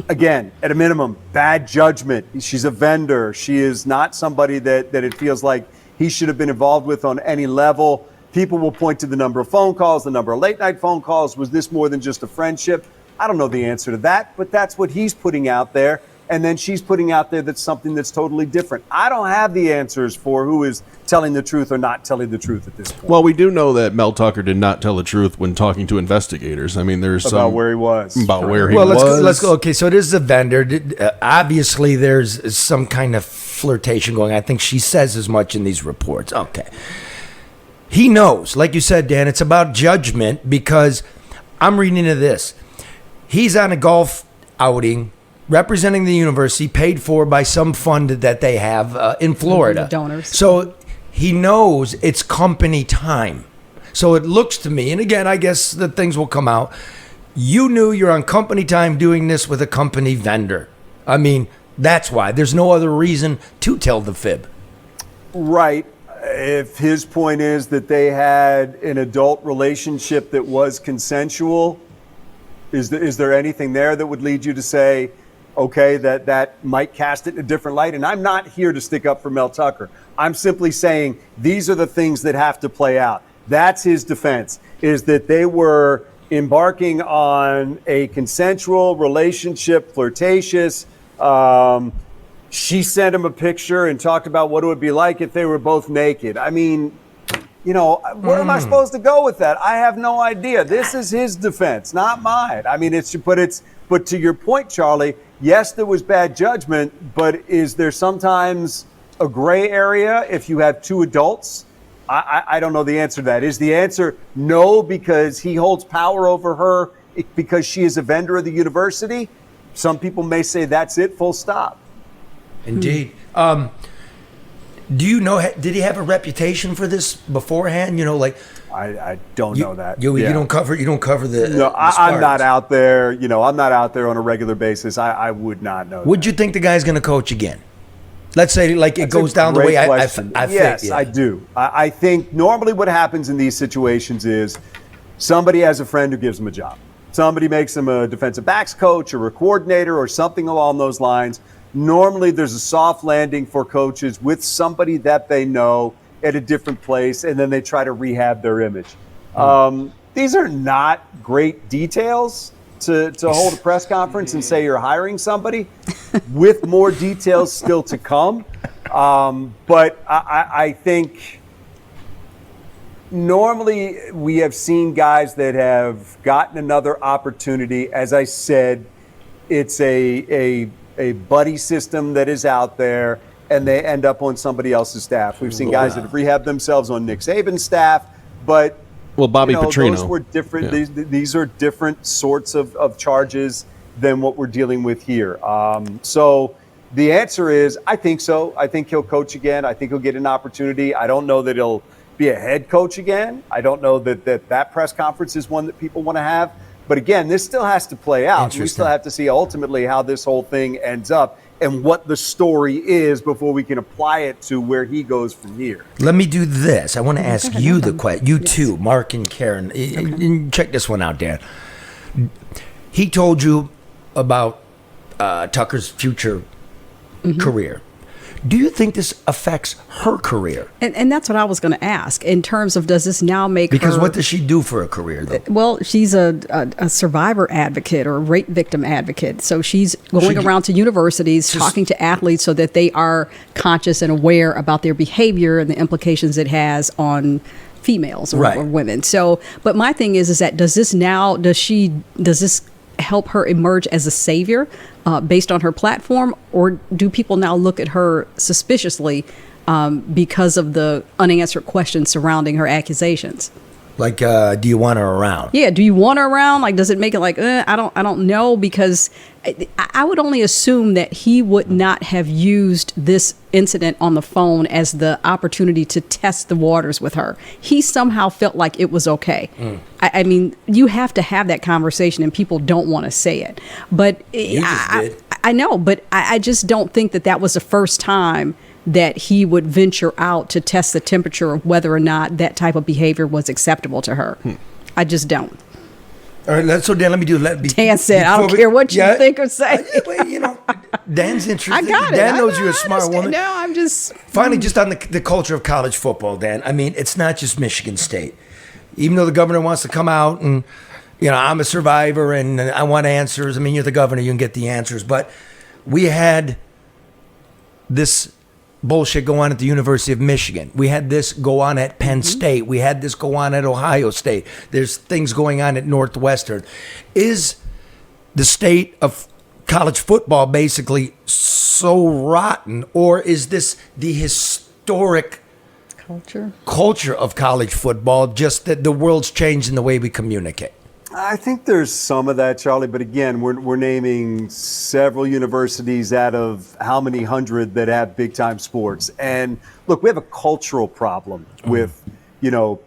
again, at a minimum, bad judgment. She's a vendor. She is not somebody that it feels like he should have been involved with on any level. People will point to the number of phone calls, the number of late night phone calls. Was this more than just a friendship? I don't know the answer to that, but that's what he's putting out there. And then she's putting out there that's something that's totally different. I don't have the answers for who is telling the truth or not telling the truth at this point. Well, we do know that Mel Tucker did not tell the truth when talking to investigators. I mean, there's about where he was. About where he was. Let's go. Okay, so it is a vendor. Obviously, there's some kind of flirtation going on. I think she says as much in these reports. Okay. He knows. Like you said, Dan, it's about judgment, because I'm reading into this. He's on a golf outing representing the university, paid for by some fund that they have in Florida. Donors. So he knows it's company time. So it looks to me, and again, I guess that things will come out, you knew you're on company time doing this with a company vendor. I mean, that's why. There's no other reason to tell the fib. Right. If his point is that they had an adult relationship that was consensual, is there anything there that would lead you to say, okay, that might cast it in a different light? And I'm not here to stick up for Mel Tucker. I'm simply saying these are the things that have to play out. That's his defense, is that they were embarking on a consensual relationship, flirtatious. She sent him a picture and talked about what it would be like if they were both naked. I mean, where am I supposed to go with that? I have no idea. This is his defense, not mine. I mean, but to your point, Charlie, yes, there was bad judgment, but is there sometimes a gray area if you have two adults? I don't know the answer to that. Is the answer no, because he holds power over her because she is a vendor of the university? Some people may say that's it, full stop. Indeed. Do you know, did he have a reputation for this beforehand? I don't know that. You don't cover the. No, I'm not out there. I'm not out there on a regular basis. I would not know. Would you think the guy's going to coach again? Let's say it goes down the way I yes, think. Yeah. I do. I think normally what happens in these situations is somebody has a friend who gives them a job. Somebody makes them a defensive backs coach or a coordinator or something along those lines. Normally there's a soft landing for coaches with somebody that they know at a different place, and then they try to rehab their image. These are not great details to hold a press conference and say you're hiring somebody, with more details still to come. But I think, normally we have seen guys that have gotten another opportunity. As I said, it's a buddy system that is out there, and they end up on somebody else's staff. We've seen guys that have rehabbed themselves on Nick Saban's staff, but Bobby Petrino. Those were different. Yeah. These are different sorts of charges than what we're dealing with here. So the answer is, I think so. I think he'll coach again. I think he'll get an opportunity. I don't know that he'll be a head coach again. I don't know that press conference is one that people want to have. But again, this still has to play out. We still have to see ultimately how this whole thing ends up and what the story is before we can apply it to where he goes from here. Let me do this. I want to ask you the question. You too, Mark and Karen. Check this one out, Dan. He told you about Tucker's future career. Do you think this affects her career? And that's what I was going to ask in terms of, does this now make because her... what does she do for a career, though? Well, she's a survivor advocate or a rape victim advocate. So she's going around to universities talking to athletes so that they are conscious and aware about their behavior and the implications it has on females or women. So, but my thing is that does this help her emerge as a savior based on her platform, or do people now look at her suspiciously because of the unanswered questions surrounding her accusations? Like, do you want her around? Yeah, do you want her around? Like, does it make it like, I don't know, because I would only assume that he would not have used this incident on the phone as the opportunity to test the waters with her. He somehow felt like it was okay. I mean, you have to have that conversation, and people don't want to say it. But I know, but I just don't think that was the first time that he would venture out to test the temperature of whether or not that type of behavior was acceptable to her. I just don't. All right, so Dan, let me do. Dan said, I don't care what you think or say. Dan's interested. I got it. Dan knows you're a smart woman. No, I'm just... Finally, just on the culture of college football, Dan. I mean, it's not just Michigan State. Even though the governor wants to come out and, I'm a survivor and I want answers. I mean, you're the governor, you can get the answers. But we had this bullshit go on at the University of Michigan. We had this go on at Penn State. We had this go on at Ohio State. There's things going on at Northwestern. Is the state of college football basically so rotten, or is this the historic culture of college football, just that the world's changed in the way we communicate? I think there's some of that, Charlie, but again, we're naming several universities out of how many hundred that have big-time sports. And look, we have a cultural problem with,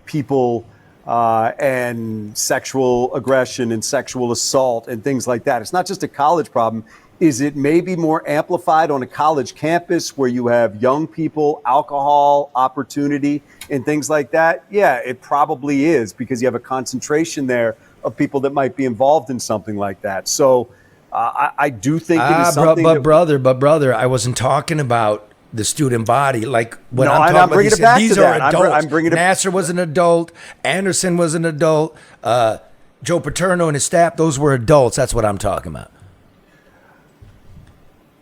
people and sexual aggression and sexual assault and things like that. It's not just a college problem. Is it maybe more amplified on a college campus where you have young people, alcohol, opportunity, and things like that? Yeah, it probably is, because you have a concentration there of people that might be involved in something like that. So I do think it is something. But brother, I wasn't talking about the student body. Like when I'm talking bringing about it back these to are that. adults. I'm bringing it. Nasser was an adult. Anderson was an adult. Joe Paterno and his staff, those were adults. That's what I'm talking about.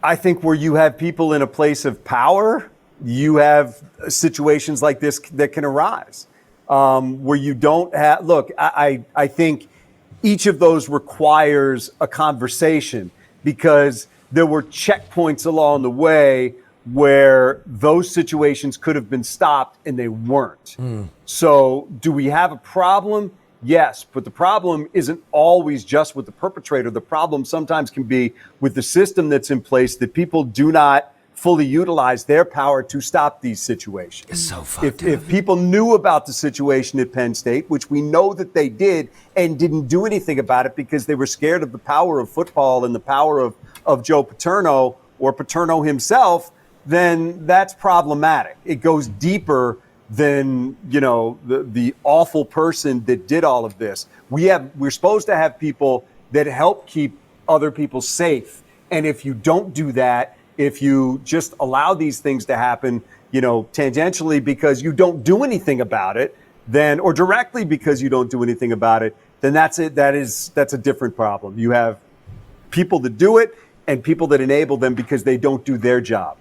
I think where you have people in a place of power, you have situations like this that can arise. Where you don't have, look, I think each of those requires a conversation, because there were checkpoints along the way where those situations could have been stopped and they weren't. So do we have a problem? Yes, but the problem isn't always just with the perpetrator. The problem sometimes can be with the system that's in place, that people do not fully utilize their power to stop these situations. It's so fucked up. If people knew about the situation at Penn State, which we know that they did, and didn't do anything about it because they were scared of the power of football and the power of Joe Paterno or Paterno himself, then that's problematic. It goes deeper than, the awful person that did all of this. We're supposed to have people that help keep other people safe. And if you don't do that, if you just allow these things to happen, tangentially because you don't do anything about it, then, or directly because you don't do anything about it, then that's it. That's a different problem. You have people that do it and people that enable them because they don't do their job.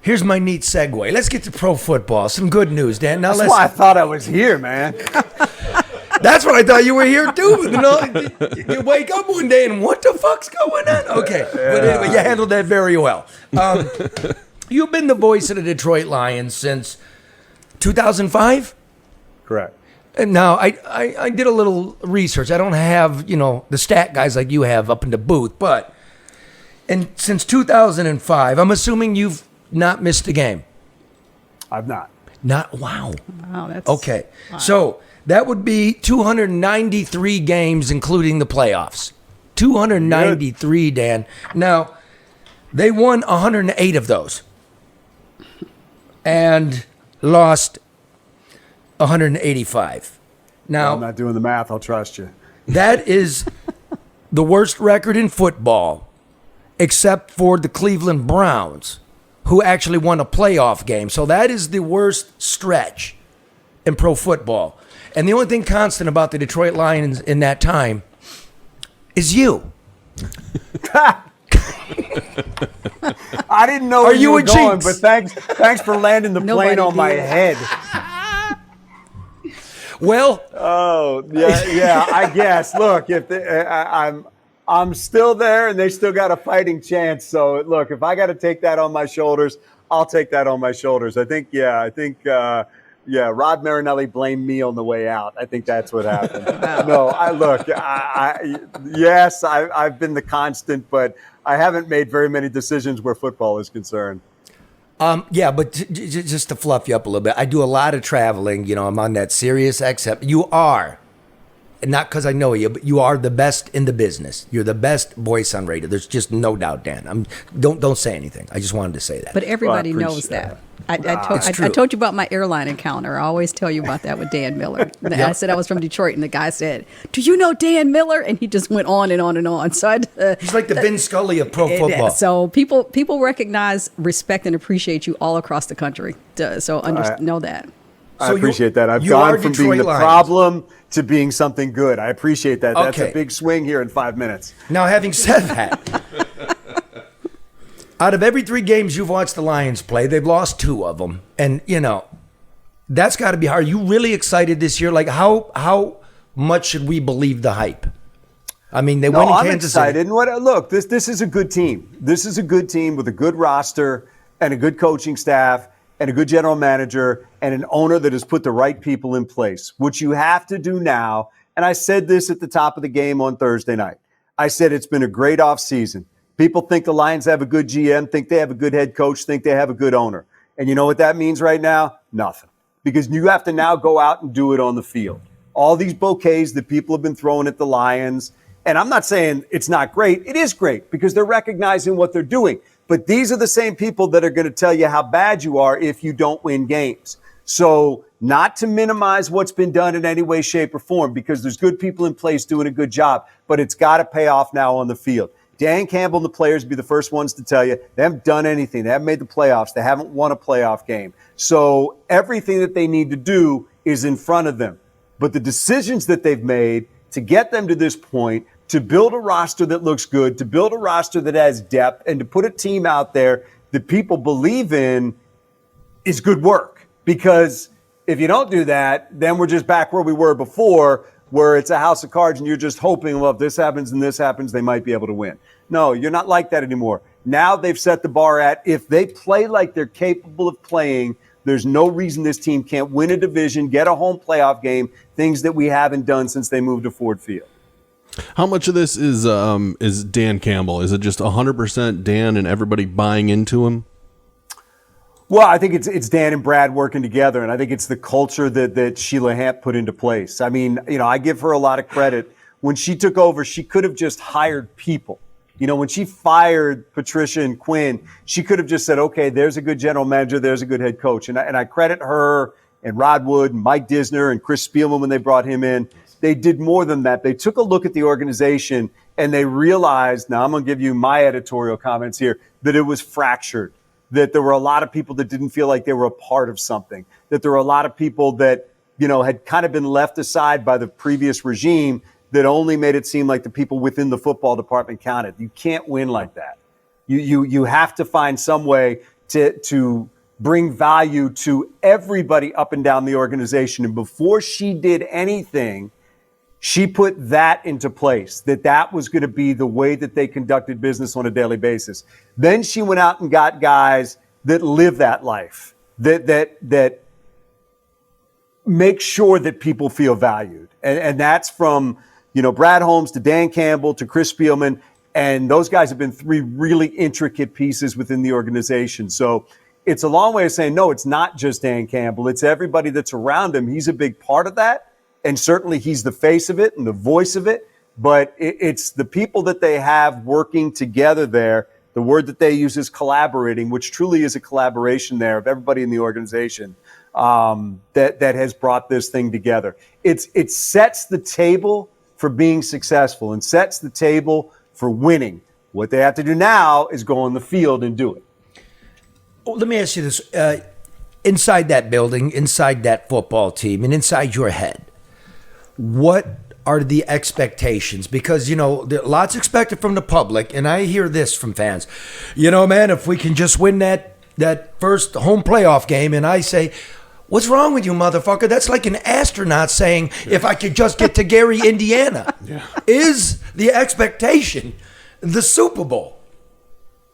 Here's my neat segue. Let's get to pro football. Some good news, Dan. Now That's why I thought I was here, man. That's what I thought you were here too. You know, you wake up one day and what the fuck's going on? Okay, but anyway, you handled that very well. You've been the voice of the Detroit Lions since 2005? Correct. And now I did a little research. I don't have, the stat guys like you have up in the booth, but since 2005, I'm assuming you've not missed a game. I've not. Wow, that's okay. So that would be 293 games, including the playoffs. 293, Dan. Now, they won 108 of those and lost 185. Now, I'm not doing the math. I'll trust you. That is the worst record in football, except for the Cleveland Browns, who actually won a playoff game. So that is the worst stretch in pro football. And the only thing constant about the Detroit Lions in that time is you. I didn't know where you were going, but thanks for landing the plane on my head. Well, yeah, I guess. Look, if I'm still there, and they still got a fighting chance. So look, if I got to take that on my shoulders, I'll take that on my shoulders. I think Rod Marinelli blamed me on the way out. I think that's what happened. No, I've been the constant, but I haven't made very many decisions where football is concerned. But just to fluff you up a little bit, I do a lot of traveling. I'm on that Sirius XM. You are, and not because I know you, but you are the best in the business. You're the best voice on radio. There's just no doubt, Dan. Don't say anything. I just wanted to say that. But everybody knows that. I told you about my airline encounter. I always tell you about that with Dan Miller. I said I was from Detroit, and the guy said, "Do you know Dan Miller?" And he just went on and on and on. So he's like the Vin Scully of pro football. So people recognize, respect, and appreciate you all across the country. So know that. I appreciate that. I've gone from being the problem to being something good. I appreciate that. That's a big swing here in 5 minutes. Now, having said that, out of every 3 games you've watched the Lions play, they've lost 2 of them. And, that's got to be hard. Are you really excited this year? Like, how much should we believe the hype? I mean, they went in Kansas City. I'm excited. And look, this is a good team. This is a good team with a good roster and a good coaching staff and a good general manager and an owner that has put the right people in place. What you have to do now, and I said this at the top of the game on Thursday night, I said it's been a great offseason. People think the Lions have a good GM, think they have a good head coach, think they have a good owner. And you know what that means right now? Nothing. Because you have to now go out and do it on the field. All these bouquets that people have been throwing at the Lions, and I'm not saying it's not great. It is great because they're recognizing what they're doing. But these are the same people that are going to tell you how bad you are if you don't win games. So not to minimize what's been done in any way, shape, or form, because there's good people in place doing a good job, but it's got to pay off now on the field. Dan Campbell and the players will be the first ones to tell you they haven't done anything. They haven't made the playoffs. They haven't won a playoff game. So everything that they need to do is in front of them. But the decisions that they've made to get them to this point, to build a roster that looks good, to build a roster that has depth, and to put a team out there that people believe in is good work. Because if you don't do that, then we're just back where we were before, where it's a house of cards and you're just hoping, well, if this happens and this happens, they might be able to win. No, you're not like that anymore. Now they've set the bar at, if they play like they're capable of playing, there's no reason this team can't win a division, get a home playoff game, things that we haven't done since they moved to Ford Field. How much of this is Dan Campbell? Is it just 100% Dan and everybody buying into him? Well, I think it's Dan and Brad working together, and I think it's the culture that Sheila Hamp put into place. I mean, I give her a lot of credit. When she took over, she could have just hired people. When she fired Patricia and Quinn, she could have just said, okay, there's a good general manager, there's a good head coach. And I credit her and Rod Wood and Mike Disner and Chris Spielman when they brought him in. They did more than that. They took a look at the organization and they realized, now I'm going to give you my editorial comments here, that it was fractured, that there were a lot of people that didn't feel like they were a part of something, that there were a lot of people that, had kind of been left aside by the previous regime that only made it seem like the people within the football department counted. You can't win like that. You have to find some way to bring value to everybody up and down the organization. And before she did anything, she put that into place, that was going to be the way that they conducted business on a daily basis. Then she went out and got guys that live that life, that make sure that people feel valued. And that's from, Brad Holmes to Dan Campbell to Chris Spielman. And those guys have been three really intricate pieces within the organization. So it's a long way of saying, no, it's not just Dan Campbell. It's everybody that's around him. He's a big part of that. And certainly he's the face of it and the voice of it. But it's the people that they have working together there. The word that they use is collaborating, which truly is a collaboration there of everybody in the organization that has brought this thing together. It sets the table for being successful and sets the table for winning. What they have to do now is go on the field and do it. Well, let me ask you this. Inside that building, inside that football team, and inside your head, what are the expectations? Because, lots expected from the public, and I hear this from fans. Man, if we can just win that first home playoff game, and I say, what's wrong with you, motherfucker? That's like an astronaut saying, if I could just get to Gary, Indiana. Yeah. Is the expectation the Super Bowl?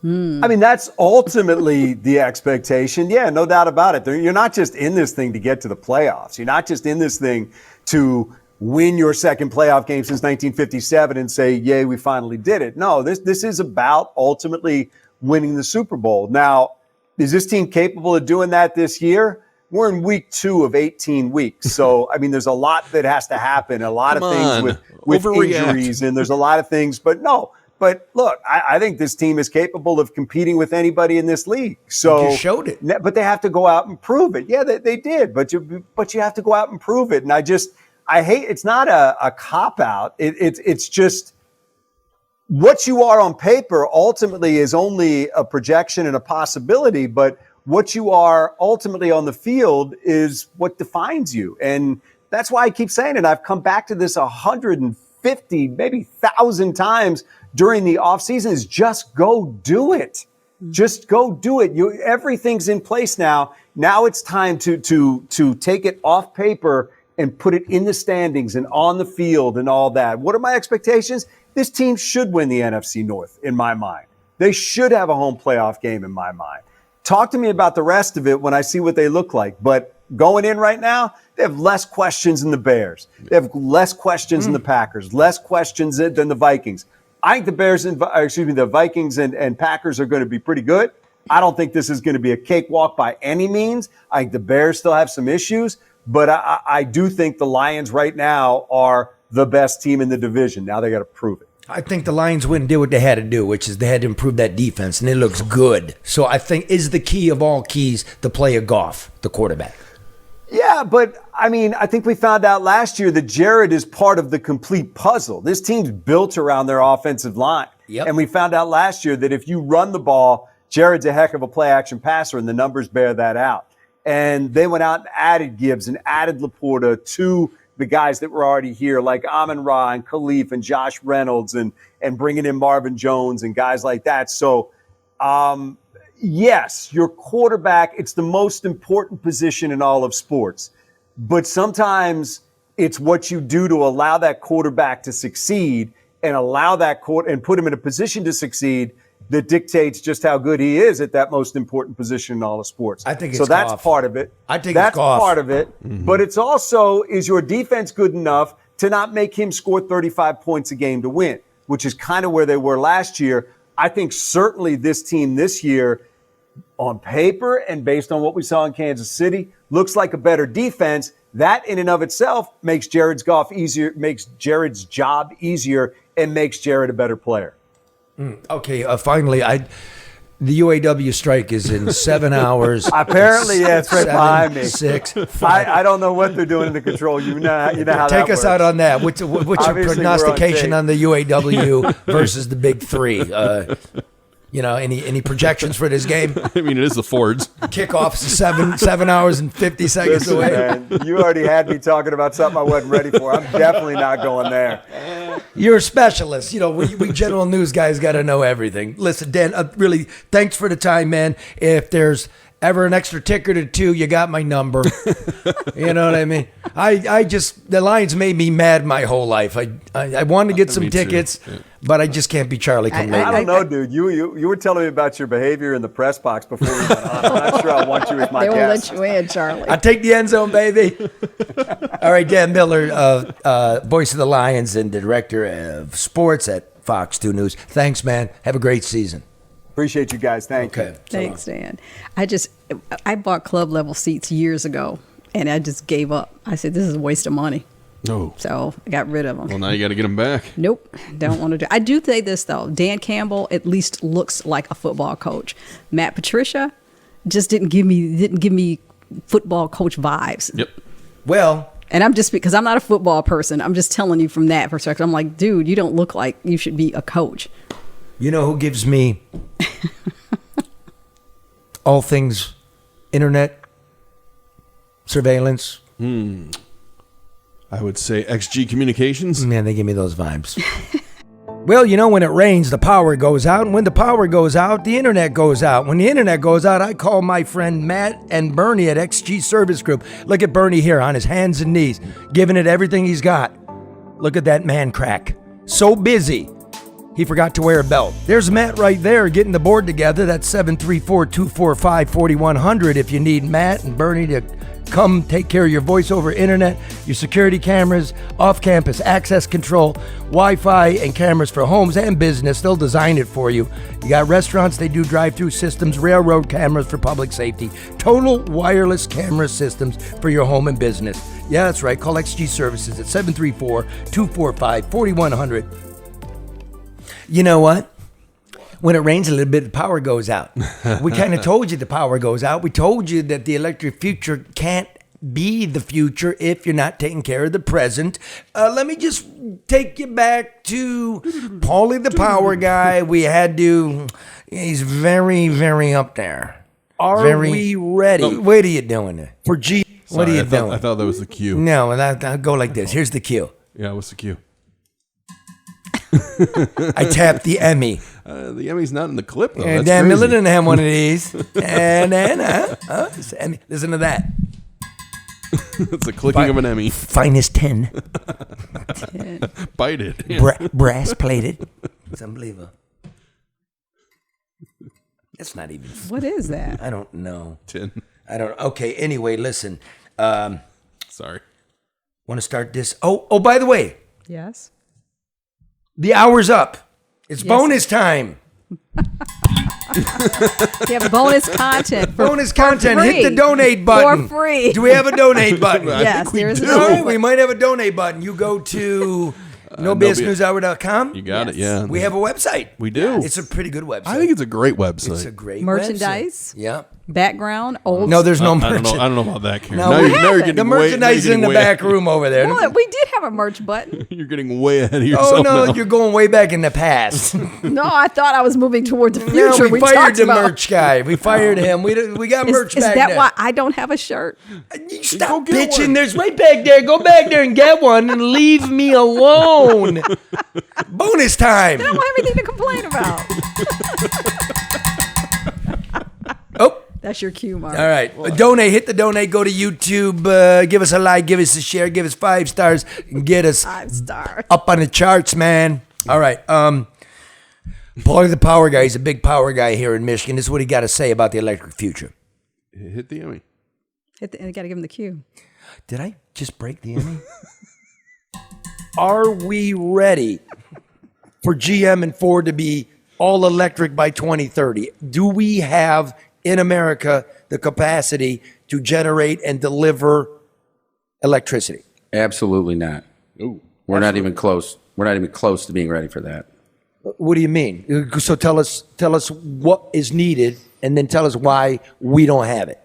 I mean, that's ultimately the expectation. Yeah, no doubt about it. You're not just in this thing to get to the playoffs. You're not just in this thing to win your second playoff game since 1957 and say, yay, we finally did it. No, this is about ultimately winning the Super Bowl. Now, is this team capable of doing that this year? We're in week 2 of 18 weeks. So, I mean, there's a lot that has to happen, a lot of things with injuries, and there's a lot of things. But no, but look, I think this team is capable of competing with anybody in this league. So you showed it. But they have to go out and prove it. Yeah, they did. But you have to go out and prove it. And I hate, it's not a cop-out. It's just what you are on paper ultimately is only a projection and a possibility, but what you are ultimately on the field is what defines you. And that's why I keep saying it. I've come back to this 150, maybe 1,000 times during the offseason is just go do it. Just go do it. Everything's in place now. Now it's time to take it off paper and put it in the standings and on the field and all that. What are my expectations? This team should win the NFC North in my mind. They should have a home playoff game in my mind. Talk to me about the rest of it when I see what they look like. But going in right now, they have less questions than the Bears. They have less questions than the Packers, less questions than the Vikings. I think the Vikings and Packers are going to be pretty good. I don't think this is going to be a cakewalk by any means. I think the Bears still have some issues, but I do think the Lions right now are the best team in the division. Now they got to prove it. I think the Lions went and did what they had to do, which is they had to improve that defense, and it looks good. So I think is the key of all keys to play a Goff, the quarterback. Yeah, but I mean, I think we found out last year that Jared is part of the complete puzzle. This team's built around their offensive line. Yep. And we found out last year that if you run the ball, Jared's a heck of a play action passer, and the numbers bear that out. And they went out and added Gibbs and added Laporta to the guys that were already here, like Amon-Ra and Khalif and Josh Reynolds and bringing in Marvin Jones and guys like that. So, yes, your quarterback, it's the most important position in all of sports. But sometimes it's what you do to allow that quarterback to succeed and allow that and put him in a position to succeed that dictates just how good he is at that most important position in all of sports. I think it's so that's Goff. part of it. I think that's it's Goff. part of it. Mm-hmm. But it's also, is your defense good enough to not make him score 35 points a game to win, which is kind of where they were last year. I think certainly this team this year, on paper and based on what we saw in Kansas City, looks like a better defense. That in and of itself makes Jared's job easier, and makes Jared a better player. Okay, finally, the UAW strike is in 7 hours. Apparently, yeah, it's right behind me. 6, 5. I don't know what they're doing in the control. You know how that Take us works. out on that. What's your prognostication on the UAW versus the big three? Any projections for this game? I mean, it is the Fords. Kickoff's 7 hours and 50 seconds Listen, away. man, you already had me talking about something I wasn't ready for. I'm definitely not going there. You're a specialist. We general news guys got to know everything. Listen, Dan, really, thanks for the time, man. If there's ever an extra ticket or two, you got my number. You know what I mean? The Lions made me mad my whole life. I wanted to get some tickets, but I just can't be Charlie come late. I don't know, dude. You were telling me about your behavior in the press box before we went on. I'm not sure I want you as my They guest. won't let you in, Charlie. I take the end zone, baby. All right, Dan Miller, voice of the Lions and director of sports at Fox 2 News. Thanks, man. Have a great season. Appreciate you guys. Thank you. Thanks, Dan. I bought club level seats years ago, and I just gave up. I said, this is a waste of money. No. So I got rid of them. Well, now you got to get them back. Nope. Don't want to do. I do say this, though. Dan Campbell at least looks like a football coach. Matt Patricia just didn't give me football coach vibes. Yep. Well, and I'm just, because I'm not a football person, I'm just telling you from that perspective. I'm like, dude, you don't look like you should be a coach. You know who gives me all things internet surveillance? I would say XG Communications. Man, they give me those vibes. Well, when it rains, the power goes out. And when the power goes out, the internet goes out. When the internet goes out, I call my friend Matt and Bernie at XG Service Group. Look at Bernie here on his hands and knees, giving it everything he's got. Look at that man crack. So busy, he forgot to wear a belt. There's Matt right there getting the board together. That's 734-245-4100 if you need Matt and Bernie to come take care of your voice over internet, your security cameras, off-campus access control, Wi-Fi, and cameras for homes and business. They'll design it for you. You got restaurants, they do drive-through systems, railroad cameras for public safety, total wireless camera systems for your home and business. Yeah, that's right. Call XG Services at 734-245-4100. You know what? When it rains a little bit, the power goes out. We kind of told you the power goes out. We told you that the electric future can't be the future if you're not taking care of the present. Let me just take you back to Paulie the Power Guy. He's very, very up there. We ready? Oh. What are you doing? For G, Sorry, what are you doing? I thought that was the cue. No, I'll go like this. Here's the cue. Yeah, what's the cue? I tapped the Emmy. The Emmy's not in the clip, though. And That's Dan crazy. Miller didn't have one of these. And then, it's the Emmy. Listen to that. It's the clicking of an Emmy. Finest 10. Bite it. Brass plated. It's unbelievable. That's not even. What is that? I don't know. 10. I don't. Okay. Anyway, listen. Sorry. Want to start this? Oh, by the way, Yes. the hour's up. It's Yes. bonus time. You have bonus content. Bonus for content. free. Hit the donate button. For free. Do we have a donate button? Yes, there is a All right, donate we button. might have a donate button. You go to NoBSNewsHour.com. You got it, yeah. We have a website. We do. It's a pretty good website. I think it's a great website. It's a great Merchandise. website. Yeah. Background. Old. No, there's no I don't merch. know about that, Karen. No, now we you're haven't. getting The way- merchandise is in the back room over there. Well, we did have a merch button. You're getting way ahead of yourself. Oh no, now. you're going way back in the past. No, I thought I was moving toward the No, future. we fired talked the about. merch guy. We fired him. We got merch Is back that there. why I don't have a shirt? You stop bitching. There's right back there. Go back there and get one and leave me alone. Bonus time. I don't have anything to complain about. Oh. That's your cue, Mark. All right. Donate. Hit the donate. Go to YouTube. Give us a like. Give us a share. Give us 5 stars. And get us 5 stars. up on the charts, man. All right. Paulie the Power Guy. He's a big power guy here in Michigan. This is what he got to say about the electric future. Hit the Emmy. I got to give him the cue. Did I just break the Emmy? Are we ready for GM and Ford to be all electric by 2030? Do we have in America the capacity to generate and deliver electricity? Absolutely not. Ooh, We're not even close. We're not even close to being ready for that. What do you mean? So tell us what is needed, and then tell us why we don't have it.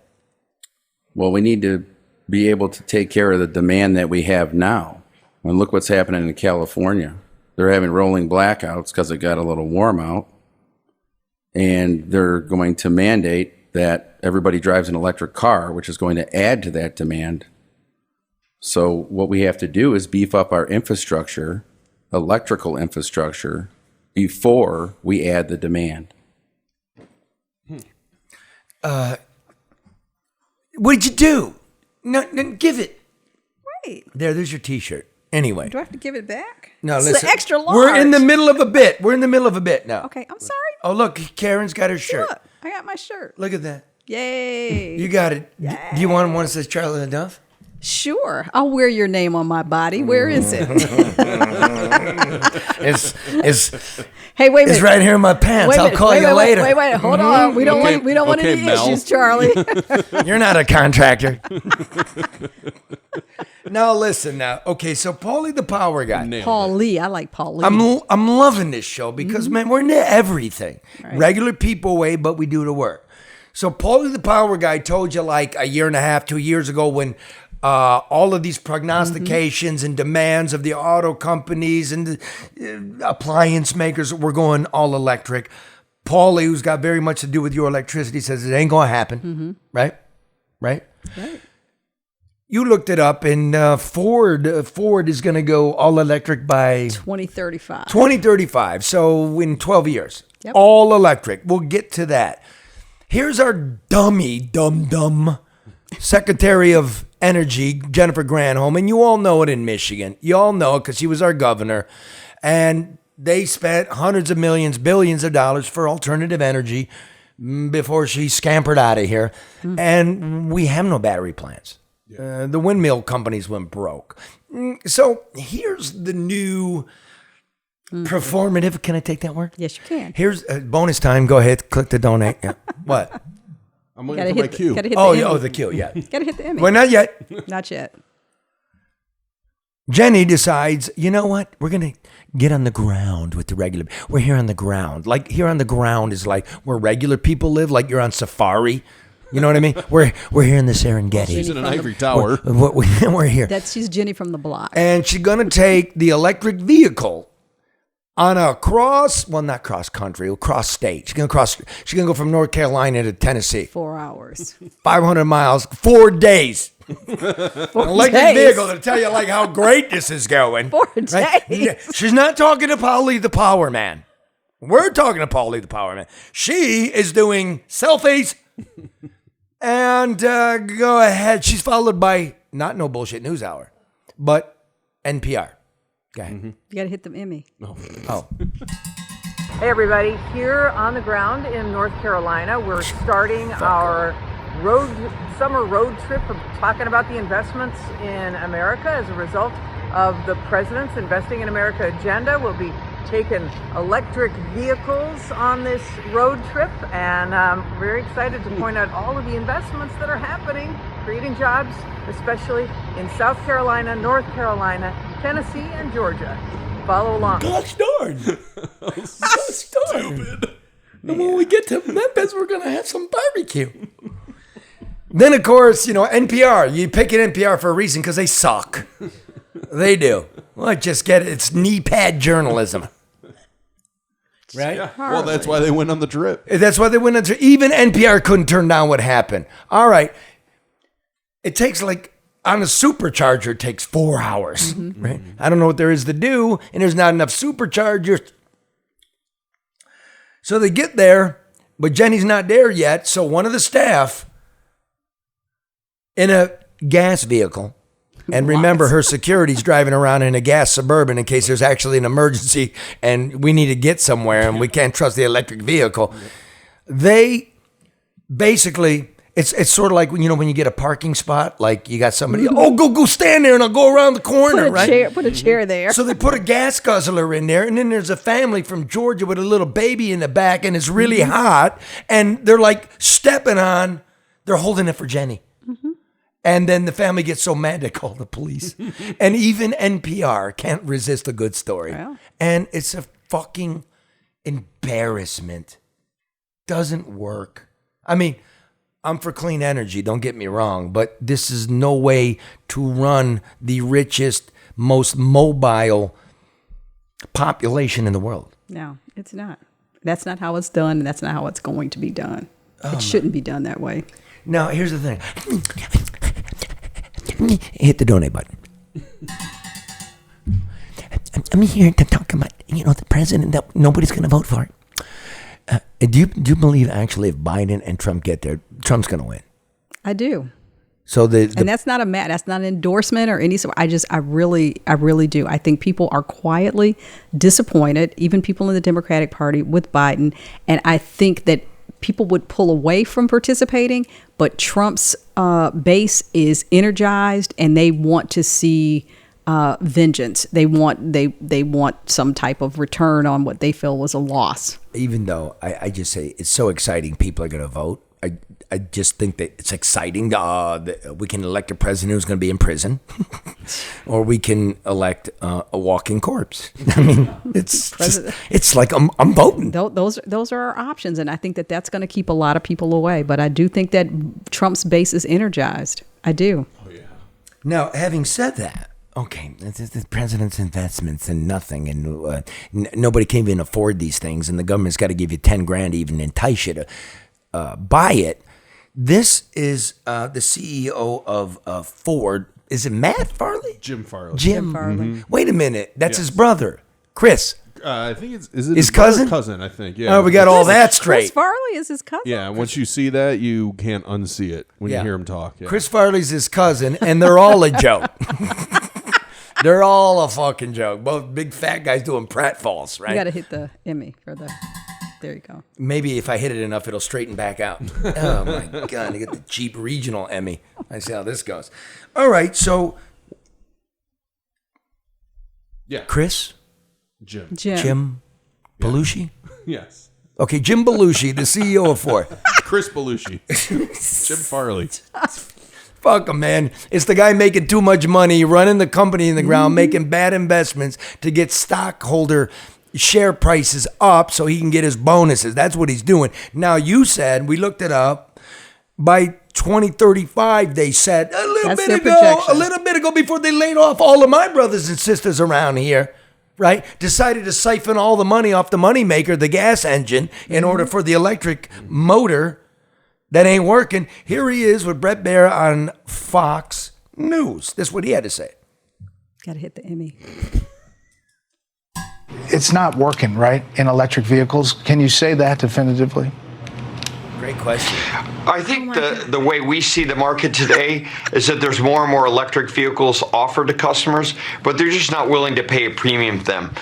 Well, we need to be able to take care of the demand that we have now. And look what's happening in California. They're having rolling blackouts because it got a little warm out. and they're going to mandate that everybody drives an electric car, which is going to add to that demand. So what we have to do is beef up our infrastructure, electrical infrastructure, before we add the demand. What'd you do? No, give it. Wait. There's your T-shirt. Anyway. Do I have to give it back? No, It's listen. the extra large. We're in the middle of a bit. now. Okay, I'm sorry. Oh, look, Karen's got her shirt. Look, I got my shirt. Look at that. Yay. You got it. Yay. Do you want one that says Charlie LeDuff? Sure. I'll wear your name on my body. Where is it? Hey, wait a minute. It's right here in my pants. I'll call you later. Wait. Hold on. We don't want any Mel. issues, Charlie. You're not a contractor. Now listen. Okay, so Paulie the Power Guy. Paulie. I like Paulie. I'm loving this show because man, we're into everything. Right. Regular people way, but we do the work. So Paulie the Power Guy told you like a year and a half, 2 years ago when all of these prognostications and demands of the auto companies and the appliance makers were going all electric. Paulie, who's got very much to do with your electricity, says it ain't going to happen. Right? Right. You looked it up, and Ford is going to go all electric by 2035. 2035. So in 12 years, Yep. all electric. We'll get to that. Here's our dumb Secretary of Energy, Jennifer Granholm, and you all know it in Michigan. You all know it because she was our governor, and they spent hundreds of millions, billions of dollars for alternative energy before she scampered out of here. And we have no battery plants. The windmill companies went broke. So here's the new performative. Can I take that word? Yes, you can. Here's bonus time. Go ahead. Click the donate. Yeah. What? I'm waiting for my cue. Gotta hit The cue. Yeah. Gotta hit the Emmy. Well, not yet. Not yet. Jenny decides, you know what? We're going to get on the ground with the regular. We're here on the ground. Like here on the ground is like where regular people live. Like you're on safari. You know what I mean? We're here in the Serengeti. She's in an ivory tower. We're here. She's Jenny from the block. And she's going to take the electric vehicle on a cross country, cross state. She's going to go from North Carolina to Tennessee. 4 hours. 500 miles, 4 days. 4 Electric days. vehicle to tell you like how great this is going. 4 Right? days. She's not talking to Paulie the Power Man. We're talking to Paulie the Power Man. She is doing selfies. And go ahead. She's followed by not No Bullshit News Hour, but NPR. Go ahead. You got to hit the Emmy. Oh. Hey everybody, here on the ground in North Carolina, we're starting our summer road trip of talking about the investments in America as a result of the President's Investing in America agenda. We'll be taking electric vehicles on this road trip, and we're very excited to point out all of the investments that are happening, creating jobs, especially in South Carolina, North Carolina, Tennessee, and Georgia. Follow along. Gosh darn. Stupid. And when we get to Memphis, we're going to have some barbecue. Then, of course, NPR. You pick an NPR for a reason because they suck. They do. Well, just get it. It's knee pad journalism. Right? Yeah. Well, that's why they went on the trip. That's why they went on the trip. Even NPR couldn't turn down what happened. All right. It takes on a supercharger, it takes 4 hours. Right? I don't know what there is to do, and there's not enough superchargers. So they get there, but Jenny's not there yet. So one of the staff in a gas vehicle, and remember her security's driving around in a gas Suburban in case there's actually an emergency and we need to get somewhere and we can't trust the electric vehicle. They basically, it's sort of like when you get a parking spot, like you got somebody, go stand there and I'll go around the corner, right? Put a chair there. So they put a gas guzzler in there, and then there's a family from Georgia with a little baby in the back, and it's really hot, and they're they're holding it for Jenny. And then the family gets so mad they call the police. And even NPR can't resist a good story. Wow. And it's a fucking embarrassment. Doesn't work. I mean, I'm for clean energy, don't get me wrong, but this is no way to run the richest, most mobile population in the world. No, it's not. That's not how it's done, and that's not how it's going to be done. It shouldn't be done that way. Now, here's the thing. Hit the donate button. I'm here to talk about, the president that nobody's going to vote for. Do you believe actually if Biden and Trump get there, Trump's going to win? I do. So and that's not that's not an endorsement or any sort. I really do. I think people are quietly disappointed, even people in the Democratic Party, with Biden, and I think that people would pull away from participating, but Trump's base is energized and they want to see vengeance. They want some type of return on what they feel was a loss. Even though I just say it's so exciting, people are going to vote. I just think that it's exciting. We can elect a president who's going to be in prison, or we can elect a walking corpse. I mean, it's like I'm voting. Those are our options, and I think that that's going to keep a lot of people away. But I do think that Trump's base is energized. I do. Oh yeah. Now, having said that, okay, the president's investments and nothing, and nobody can even afford these things, and the government's got to give you $10,000 to even entice you to buy it. This is the CEO of Ford. Is it Matt Farley? Jim Farley. Jim Farley. Mm-hmm. Wait a minute. That's his brother, Chris. I think it's it his brother cousin. Cousin, I think. Yeah. Oh, we got all that straight. Chris Farley is his cousin. Yeah. Once you see that, you can't unsee it when you hear him talk. Yeah. Chris Farley's his cousin, and they're all a joke. They're all a fucking joke. Both big fat guys doing pratfalls, right? You got to hit the Emmy for the. There you go. Maybe if I hit it enough, it'll straighten back out. Oh, my God. I get the cheap regional Emmy. I see how this goes. All right. So, Chris? Jim Belushi? Yes. Okay, Jim Belushi, the CEO of Ford. Chris Belushi. Jim Farley. Fuck him, man. It's the guy making too much money, running the company in the ground, making bad investments to get stockholder share prices up so he can get his bonuses. That's what he's doing. Now, you said, we looked it up, by 2035, they said a little bit ago before they laid off all of my brothers and sisters around here, right? Decided to siphon all the money off the moneymaker, the gas engine, in order for the electric motor that ain't working. Here he is with Brett Baer on Fox News. This is what he had to say. Got to hit the Emmy. It's not working, right, in electric vehicles. Can you say that definitively? Great question. I think the way we see the market today is that there's more and more electric vehicles offered to customers, but they're just not willing to pay a premium for them.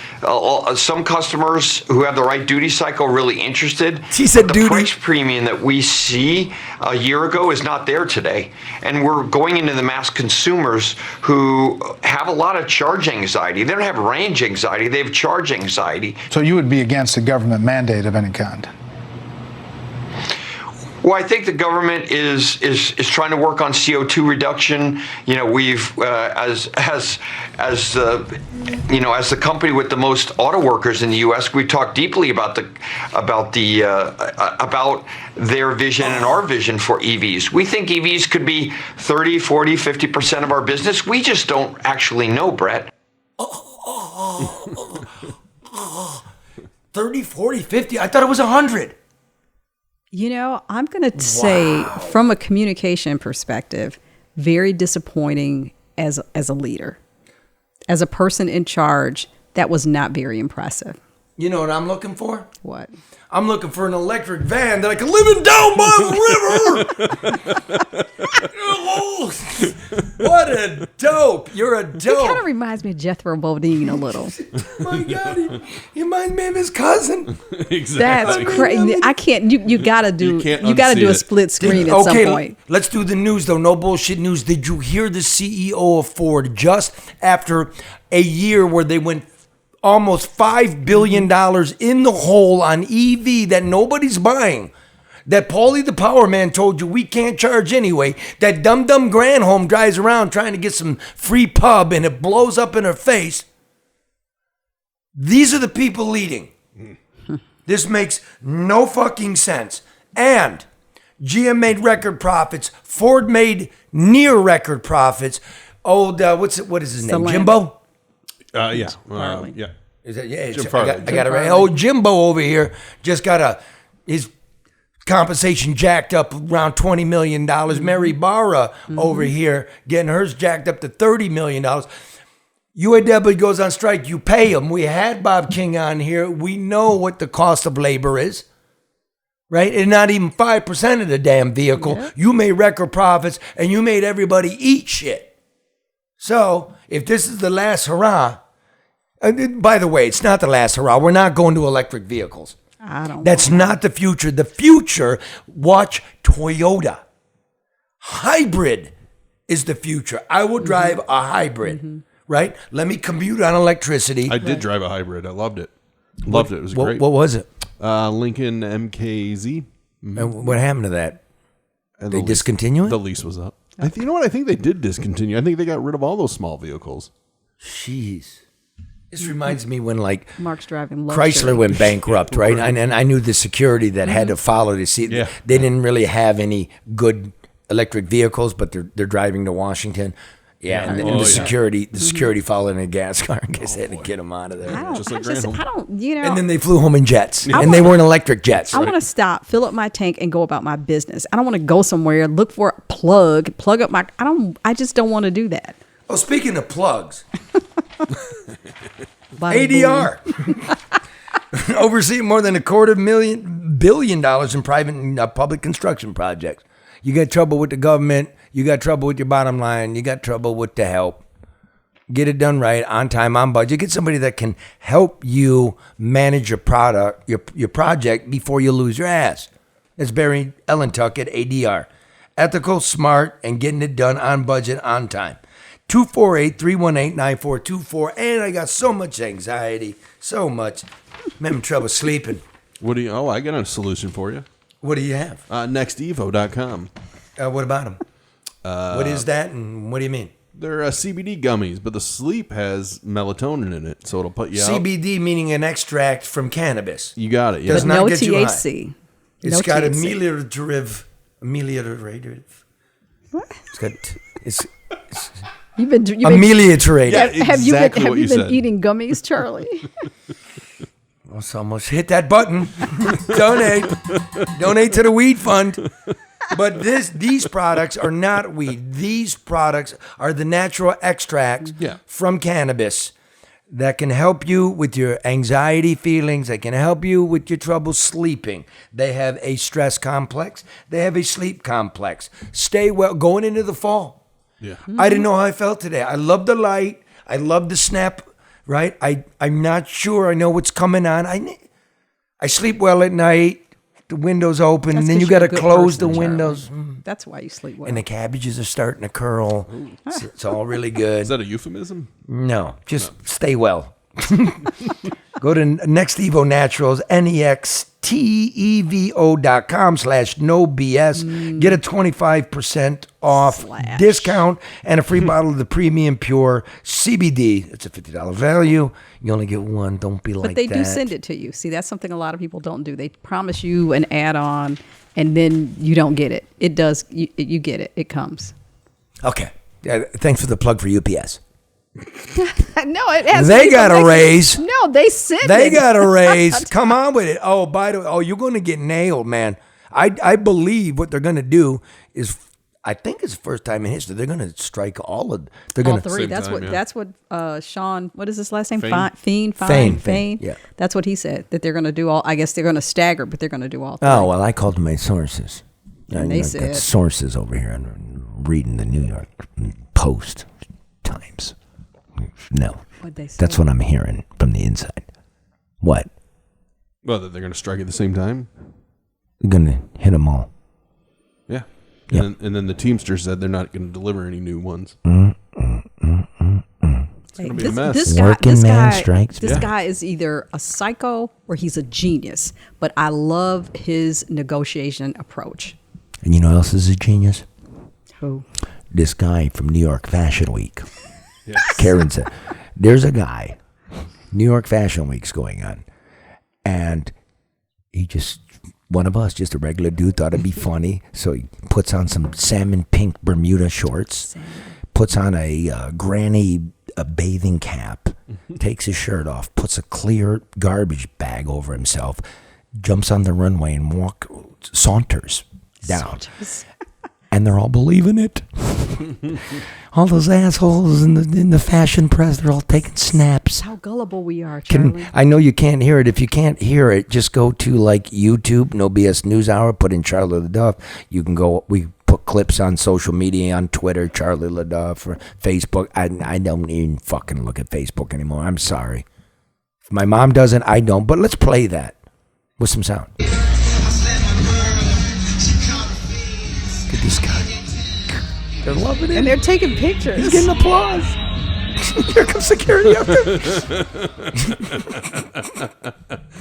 Some customers who have the right duty cycle are really interested. She said the price premium that we see a year ago is not there today. And we're going into the mass consumers who have a lot of charge anxiety. They don't have range anxiety, they have charge anxiety. So you would be against a government mandate of any kind? Well, I think the government is trying to work on CO2 reduction. You know, we've as the company with the most auto workers in the U.S., we talked deeply about their vision and our vision for EVs. We think EVs could be 30, 40, 50% of our business. We just don't actually know, Brett. 30, 40, 50. I thought it was 100. You know, I'm going to say, from a communication perspective, very disappointing as a leader. As a person in charge, that was not very impressive. You know what I'm looking for? What? I'm looking for an electric van that I can live in down by the river. What a dope. You're a dope. He kind of reminds me of Jethro Bodine a little. My God, he reminds me of his cousin. Exactly. That's crazy. I can't. You gotta do a split screen at some point. Let's do the news though. No bullshit news. Did you hear the CEO of Ford just after a year where they went almost $5 billion in the hole on EV that nobody's buying, that Paulie the Power Man told you we can't charge anyway, that dumb Granholm drives around trying to get some free pub and it blows up in her face? These are the people leading. This makes no fucking sense. And GM made record profits. Ford made near record profits. What is his name? Jimbo? Yeah. Is that, yeah, Jim Farley. I got it right. Oh, Jimbo over here just got his compensation jacked up around $20 million. Mary Barra over here getting hers jacked up to $30 million. UAW goes on strike, you pay them. We had Bob King on here. We know what the cost of labor is, right? And not even 5% of the damn vehicle. Yeah. You made record profits and you made everybody eat shit. So if this is the last hurrah, by the way, it's not the last hurrah. We're not going to electric vehicles. That's not the future. The future, watch Toyota. Hybrid is the future. I will drive a hybrid, right? Let me commute on electricity. I did drive a hybrid. I loved it. Loved it. It was great. What was it? Lincoln MKZ. And what happened to that? And they discontinue it? The lease was up. You know what? I think they did discontinue. I think they got rid of all those small vehicles. Jeez. This reminds me when Mark's driving Chrysler went bankrupt, right? And I knew the security that had to follow to see. Yeah. They didn't really have any good electric vehicles, but they're driving to Washington. Yeah, and the security followed in a gas car in case they had to get them out of there. I don't, you know. And then they flew home in jets, and they weren't electric jets. I want to stop, fill up my tank, and go about my business. I don't want to go somewhere, look for a plug up my. I just don't want to do that. Oh, speaking of plugs, ADR overseeing more than $250 billion in private and public construction projects. You got trouble with the government. You got trouble with your bottom line. You got trouble with the help. Get it done right, on time, on budget. Get somebody that can help you manage your project before you lose your ass. That's Barry Ellentuck at ADR. Ethical, smart, and getting it done on budget, on time. 248-318-9424. And I got so much anxiety, so much. I'm having trouble sleeping. I got a solution for you. What do you have? Nextevo.com. What about them? What is that, and what do you mean? They're CBD gummies, but the sleep has melatonin in it, so it'll put you out. CBD meaning an extract from cannabis. You got it. Yeah. Does not no get THC. You high. It's got THC. ameliorative. What? It's You've been ameliorated. Yeah, exactly have you been eating gummies, Charlie? Let's almost hit that button. Donate to the weed fund. But these products are not weed. These products are the natural extracts from cannabis that can help you with your anxiety feelings. They can help you with your trouble sleeping. They have a stress complex. They have a sleep complex. Stay well going into the fall. Yeah. I didn't know how I felt today. I love the light. I love the snap, right? I'm not sure I know what's coming on. I sleep well at night. The windows open, and then you got to close the windows. That's why you sleep well. And the cabbages are starting to curl. It's all really good. Is that a euphemism? No, just stay well. Go to Next Evo Naturals, nextevo.com/no BS. Get a 25% off discount and a free bottle of the premium pure CBD. It's a $50 value. You only get one. Don't be like that. But they do send it to you. See, that's something a lot of people don't do. They promise you an add-on, and then you don't get it. It does. You get it. It comes. Okay. Thanks for the plug for UPS. No, it has. They got a raise. No, they sent it. They got a raise. Come on with it. Oh, by the way, you're going to get nailed, man. I believe what they're going to do is, I think it's the first time in history they're going to strike all of. They're all going three. That's what Sean. What is his last name? Fain. Yeah, that's what he said. That they're going to do all. I guess they're going to stagger, but they're going to do all three. Oh well, I called them my sources. And they said got sources over here. I'm reading the New York Post Times. No, that's what I'm hearing from the inside. What? Well, that they're going to strike at the same time. They're going to hit them all. Yeah. And then the Teamsters said they're not going to deliver any new ones. It's going to be a mess. This guy is either a psycho or he's a genius. But I love his negotiation approach. And you know who else is a genius? Who? This guy from New York Fashion Week. Yes. Karen said, there's a guy, New York Fashion Week's going on, and he just, one of us, just a regular dude, thought it'd be funny, so he puts on some salmon pink Bermuda shorts, puts on a granny a bathing cap, takes his shirt off, puts a clear garbage bag over himself, jumps on the runway and saunters down. And they're all believing it. All those assholes in the fashion press, they're all taking snaps. How gullible we are, Charlie. I know you can't hear it. If you can't hear it, just go to like YouTube, No BS News Hour, put in Charlie LeDuff. You can go, we put clips on social media, on Twitter, Charlie LeDuff, or Facebook. I don't even fucking look at Facebook anymore. I'm sorry. If my mom doesn't, I don't. But let's play that with some sound. Look at this guy. They're loving it. And they're taking pictures. He's getting applause. Here comes security up there.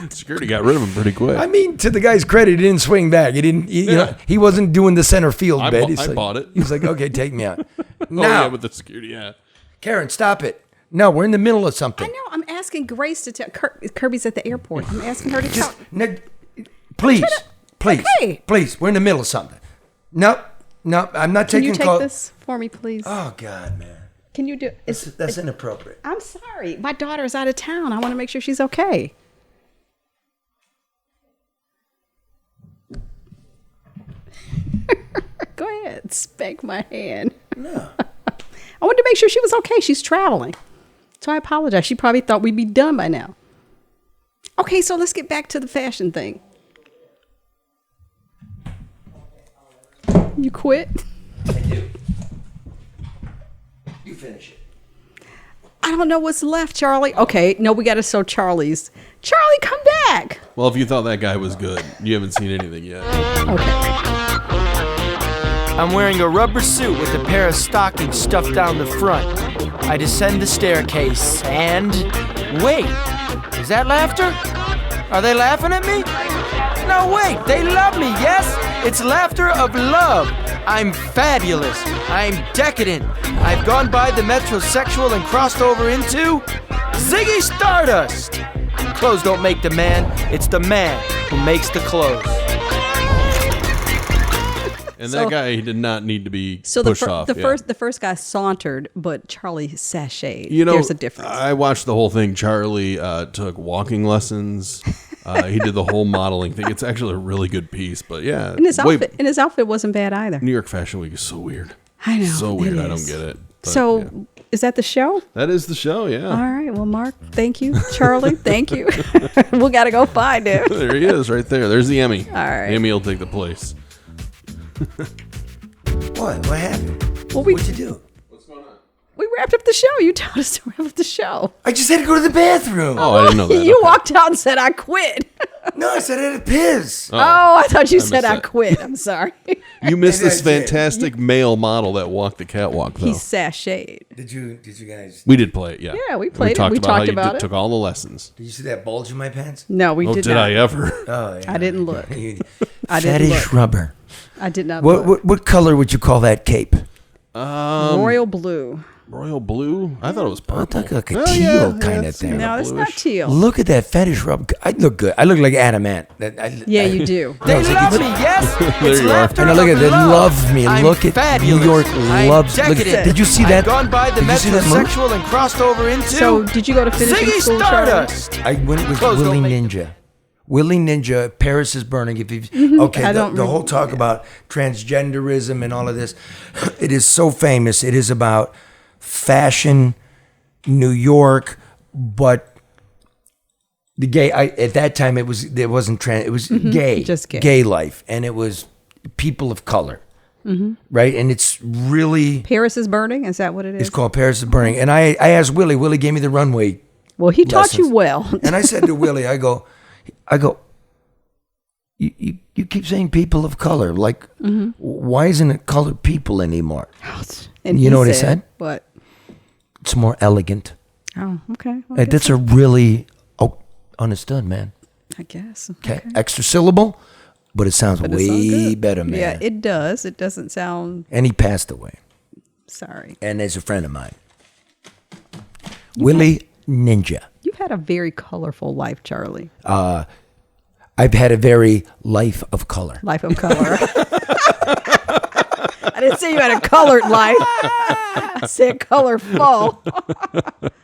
Security got rid of him pretty quick. I mean, to the guy's credit, he didn't swing back. He didn't. You know, he wasn't doing the center field bit. I bought it. He's like, okay, take me out. Now, yeah, with the security, yeah. Karen, stop it. No, we're in the middle of something. I know. I'm asking Grace to tell. Kirby's at the airport. I'm asking her to tell. Please, Okay. please. We're in the middle of something. No, I'm not taking. Can you take this for me, please? Oh God, man. Can you do? That's inappropriate. I'm sorry. My daughter is out of town. I want to make sure she's okay. Go ahead, spank my hand. No. I wanted to make sure she was okay. She's traveling, so I apologize. She probably thought we'd be done by now. Okay, so let's get back to the fashion thing. You quit? I do. You finish it. I don't know what's left, Charlie. Okay, no, we got to show Charlie's. Charlie, come back. Well, if you thought that guy was good, you haven't seen anything yet. Okay. I'm wearing a rubber suit with a pair of stockings stuffed down the front. I descend the staircase and... Wait, is that laughter? Are they laughing at me? No, wait, they love me, yes? It's laughter of love. I'm fabulous. I'm decadent. I've gone by the metrosexual and crossed over into Ziggy Stardust. Clothes don't make the man. It's the man who makes the clothes. And that guy did not need to be pushed off. The first guy sauntered, but Charlie sashayed. You know, there's a difference. I watched the whole thing. Charlie took walking lessons. He did the whole modeling thing. It's actually a really good piece. But yeah, and his outfit wasn't bad either. New York Fashion Week is so weird. I know, so weird. it I don't is. get it. But, So, yeah. is that the show? That is the show. Yeah. All right. Well, Mark, thank you. Charlie, thank you. We got to go find him. There he is, right there. There's the Emmy. All right. The Emmy will take the place. What happened? Well, What'd you do? We wrapped up the show. You told us to wrap up the show. I just had to go to the bathroom. Oh, I didn't know that. You walked out and said, I quit. No, I said I had to piss. Oh, I thought you I said missed I that. quit. I'm sorry. You missed this Maybe I did. fantastic male model that walked the catwalk, though. He sashayed. Did you guys? We did play it, yeah. Yeah, we played it. Talked We about talked how you about it. took all the lessons. Did you see that bulge in my pants? No, we did did not. I ever? Oh, yeah. I didn't look. I didn't Fetish look. rubber. I did not look. What color would you call that cape? Royal blue. Royal blue? I thought it was purple. Like a teal kind of thing. No, it's not teal. Look at that fetish rubber. I look good. I look like adamant. Yeah, you do. They love me, yes? It's you are. laughter And look of at they love. love me. I'm Look at fabulous. New York I'm loves. Look, decadent. did you see that? I've gone by the Did you see that move? metrosexual and crossed over into So, did you go to finishing Ziggy school, Charlie? Stardust. I went with Clothes Willie don't make- Ninja. Willie Ninja, Paris is Burning. If you've, okay, I the don't whole talk about transgenderism and all of this, it is so famous. It is about fashion, New York, but the gay. At that time, it wasn't trans. It was gay, just gay. life, and it was people of color, right? And it's really Paris is Burning? Is that what it is? it's called Paris is Burning. And I asked Willie. Willie gave me the runway. Well, he taught you lessons. well. And I said to Willie, I go, you keep saying people of color. Like, why isn't it colored people anymore? And You know what he said? What? It's more elegant. Oh, okay. That's a really understood, man. I guess. Okay. Extra syllable, but it sounds But it sounds way good. better, man. Yeah, it does. It doesn't sound. And he passed away. Sorry. And is a friend of mine. Willie Ninja. You've had a very colorful life, Charlie. I've had a very life of color. Life of color. I didn't say you had a colored life. I said colorful.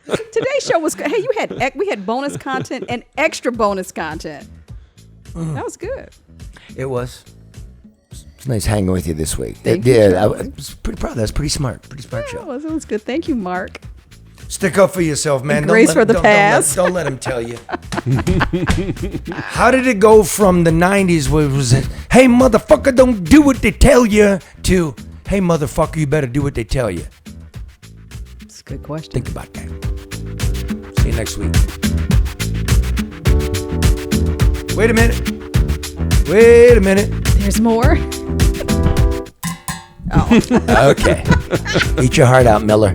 Today's show was good. Hey, we had bonus content and extra bonus content. That was good. It was. It's nice hanging with you this week. Thank you, I was pretty proud. That was pretty smart show. It was good. Thank you, Mark. Stick up for yourself, man. And grace for the past. Don't let him tell you. How did it go from the 90s where it was, hey, motherfucker, don't do what they tell you, to, hey, motherfucker, you better do what they tell you? That's a good question. Think about that. See you next week. Wait a minute. There's more? Oh. Okay. Eat your heart out, Miller.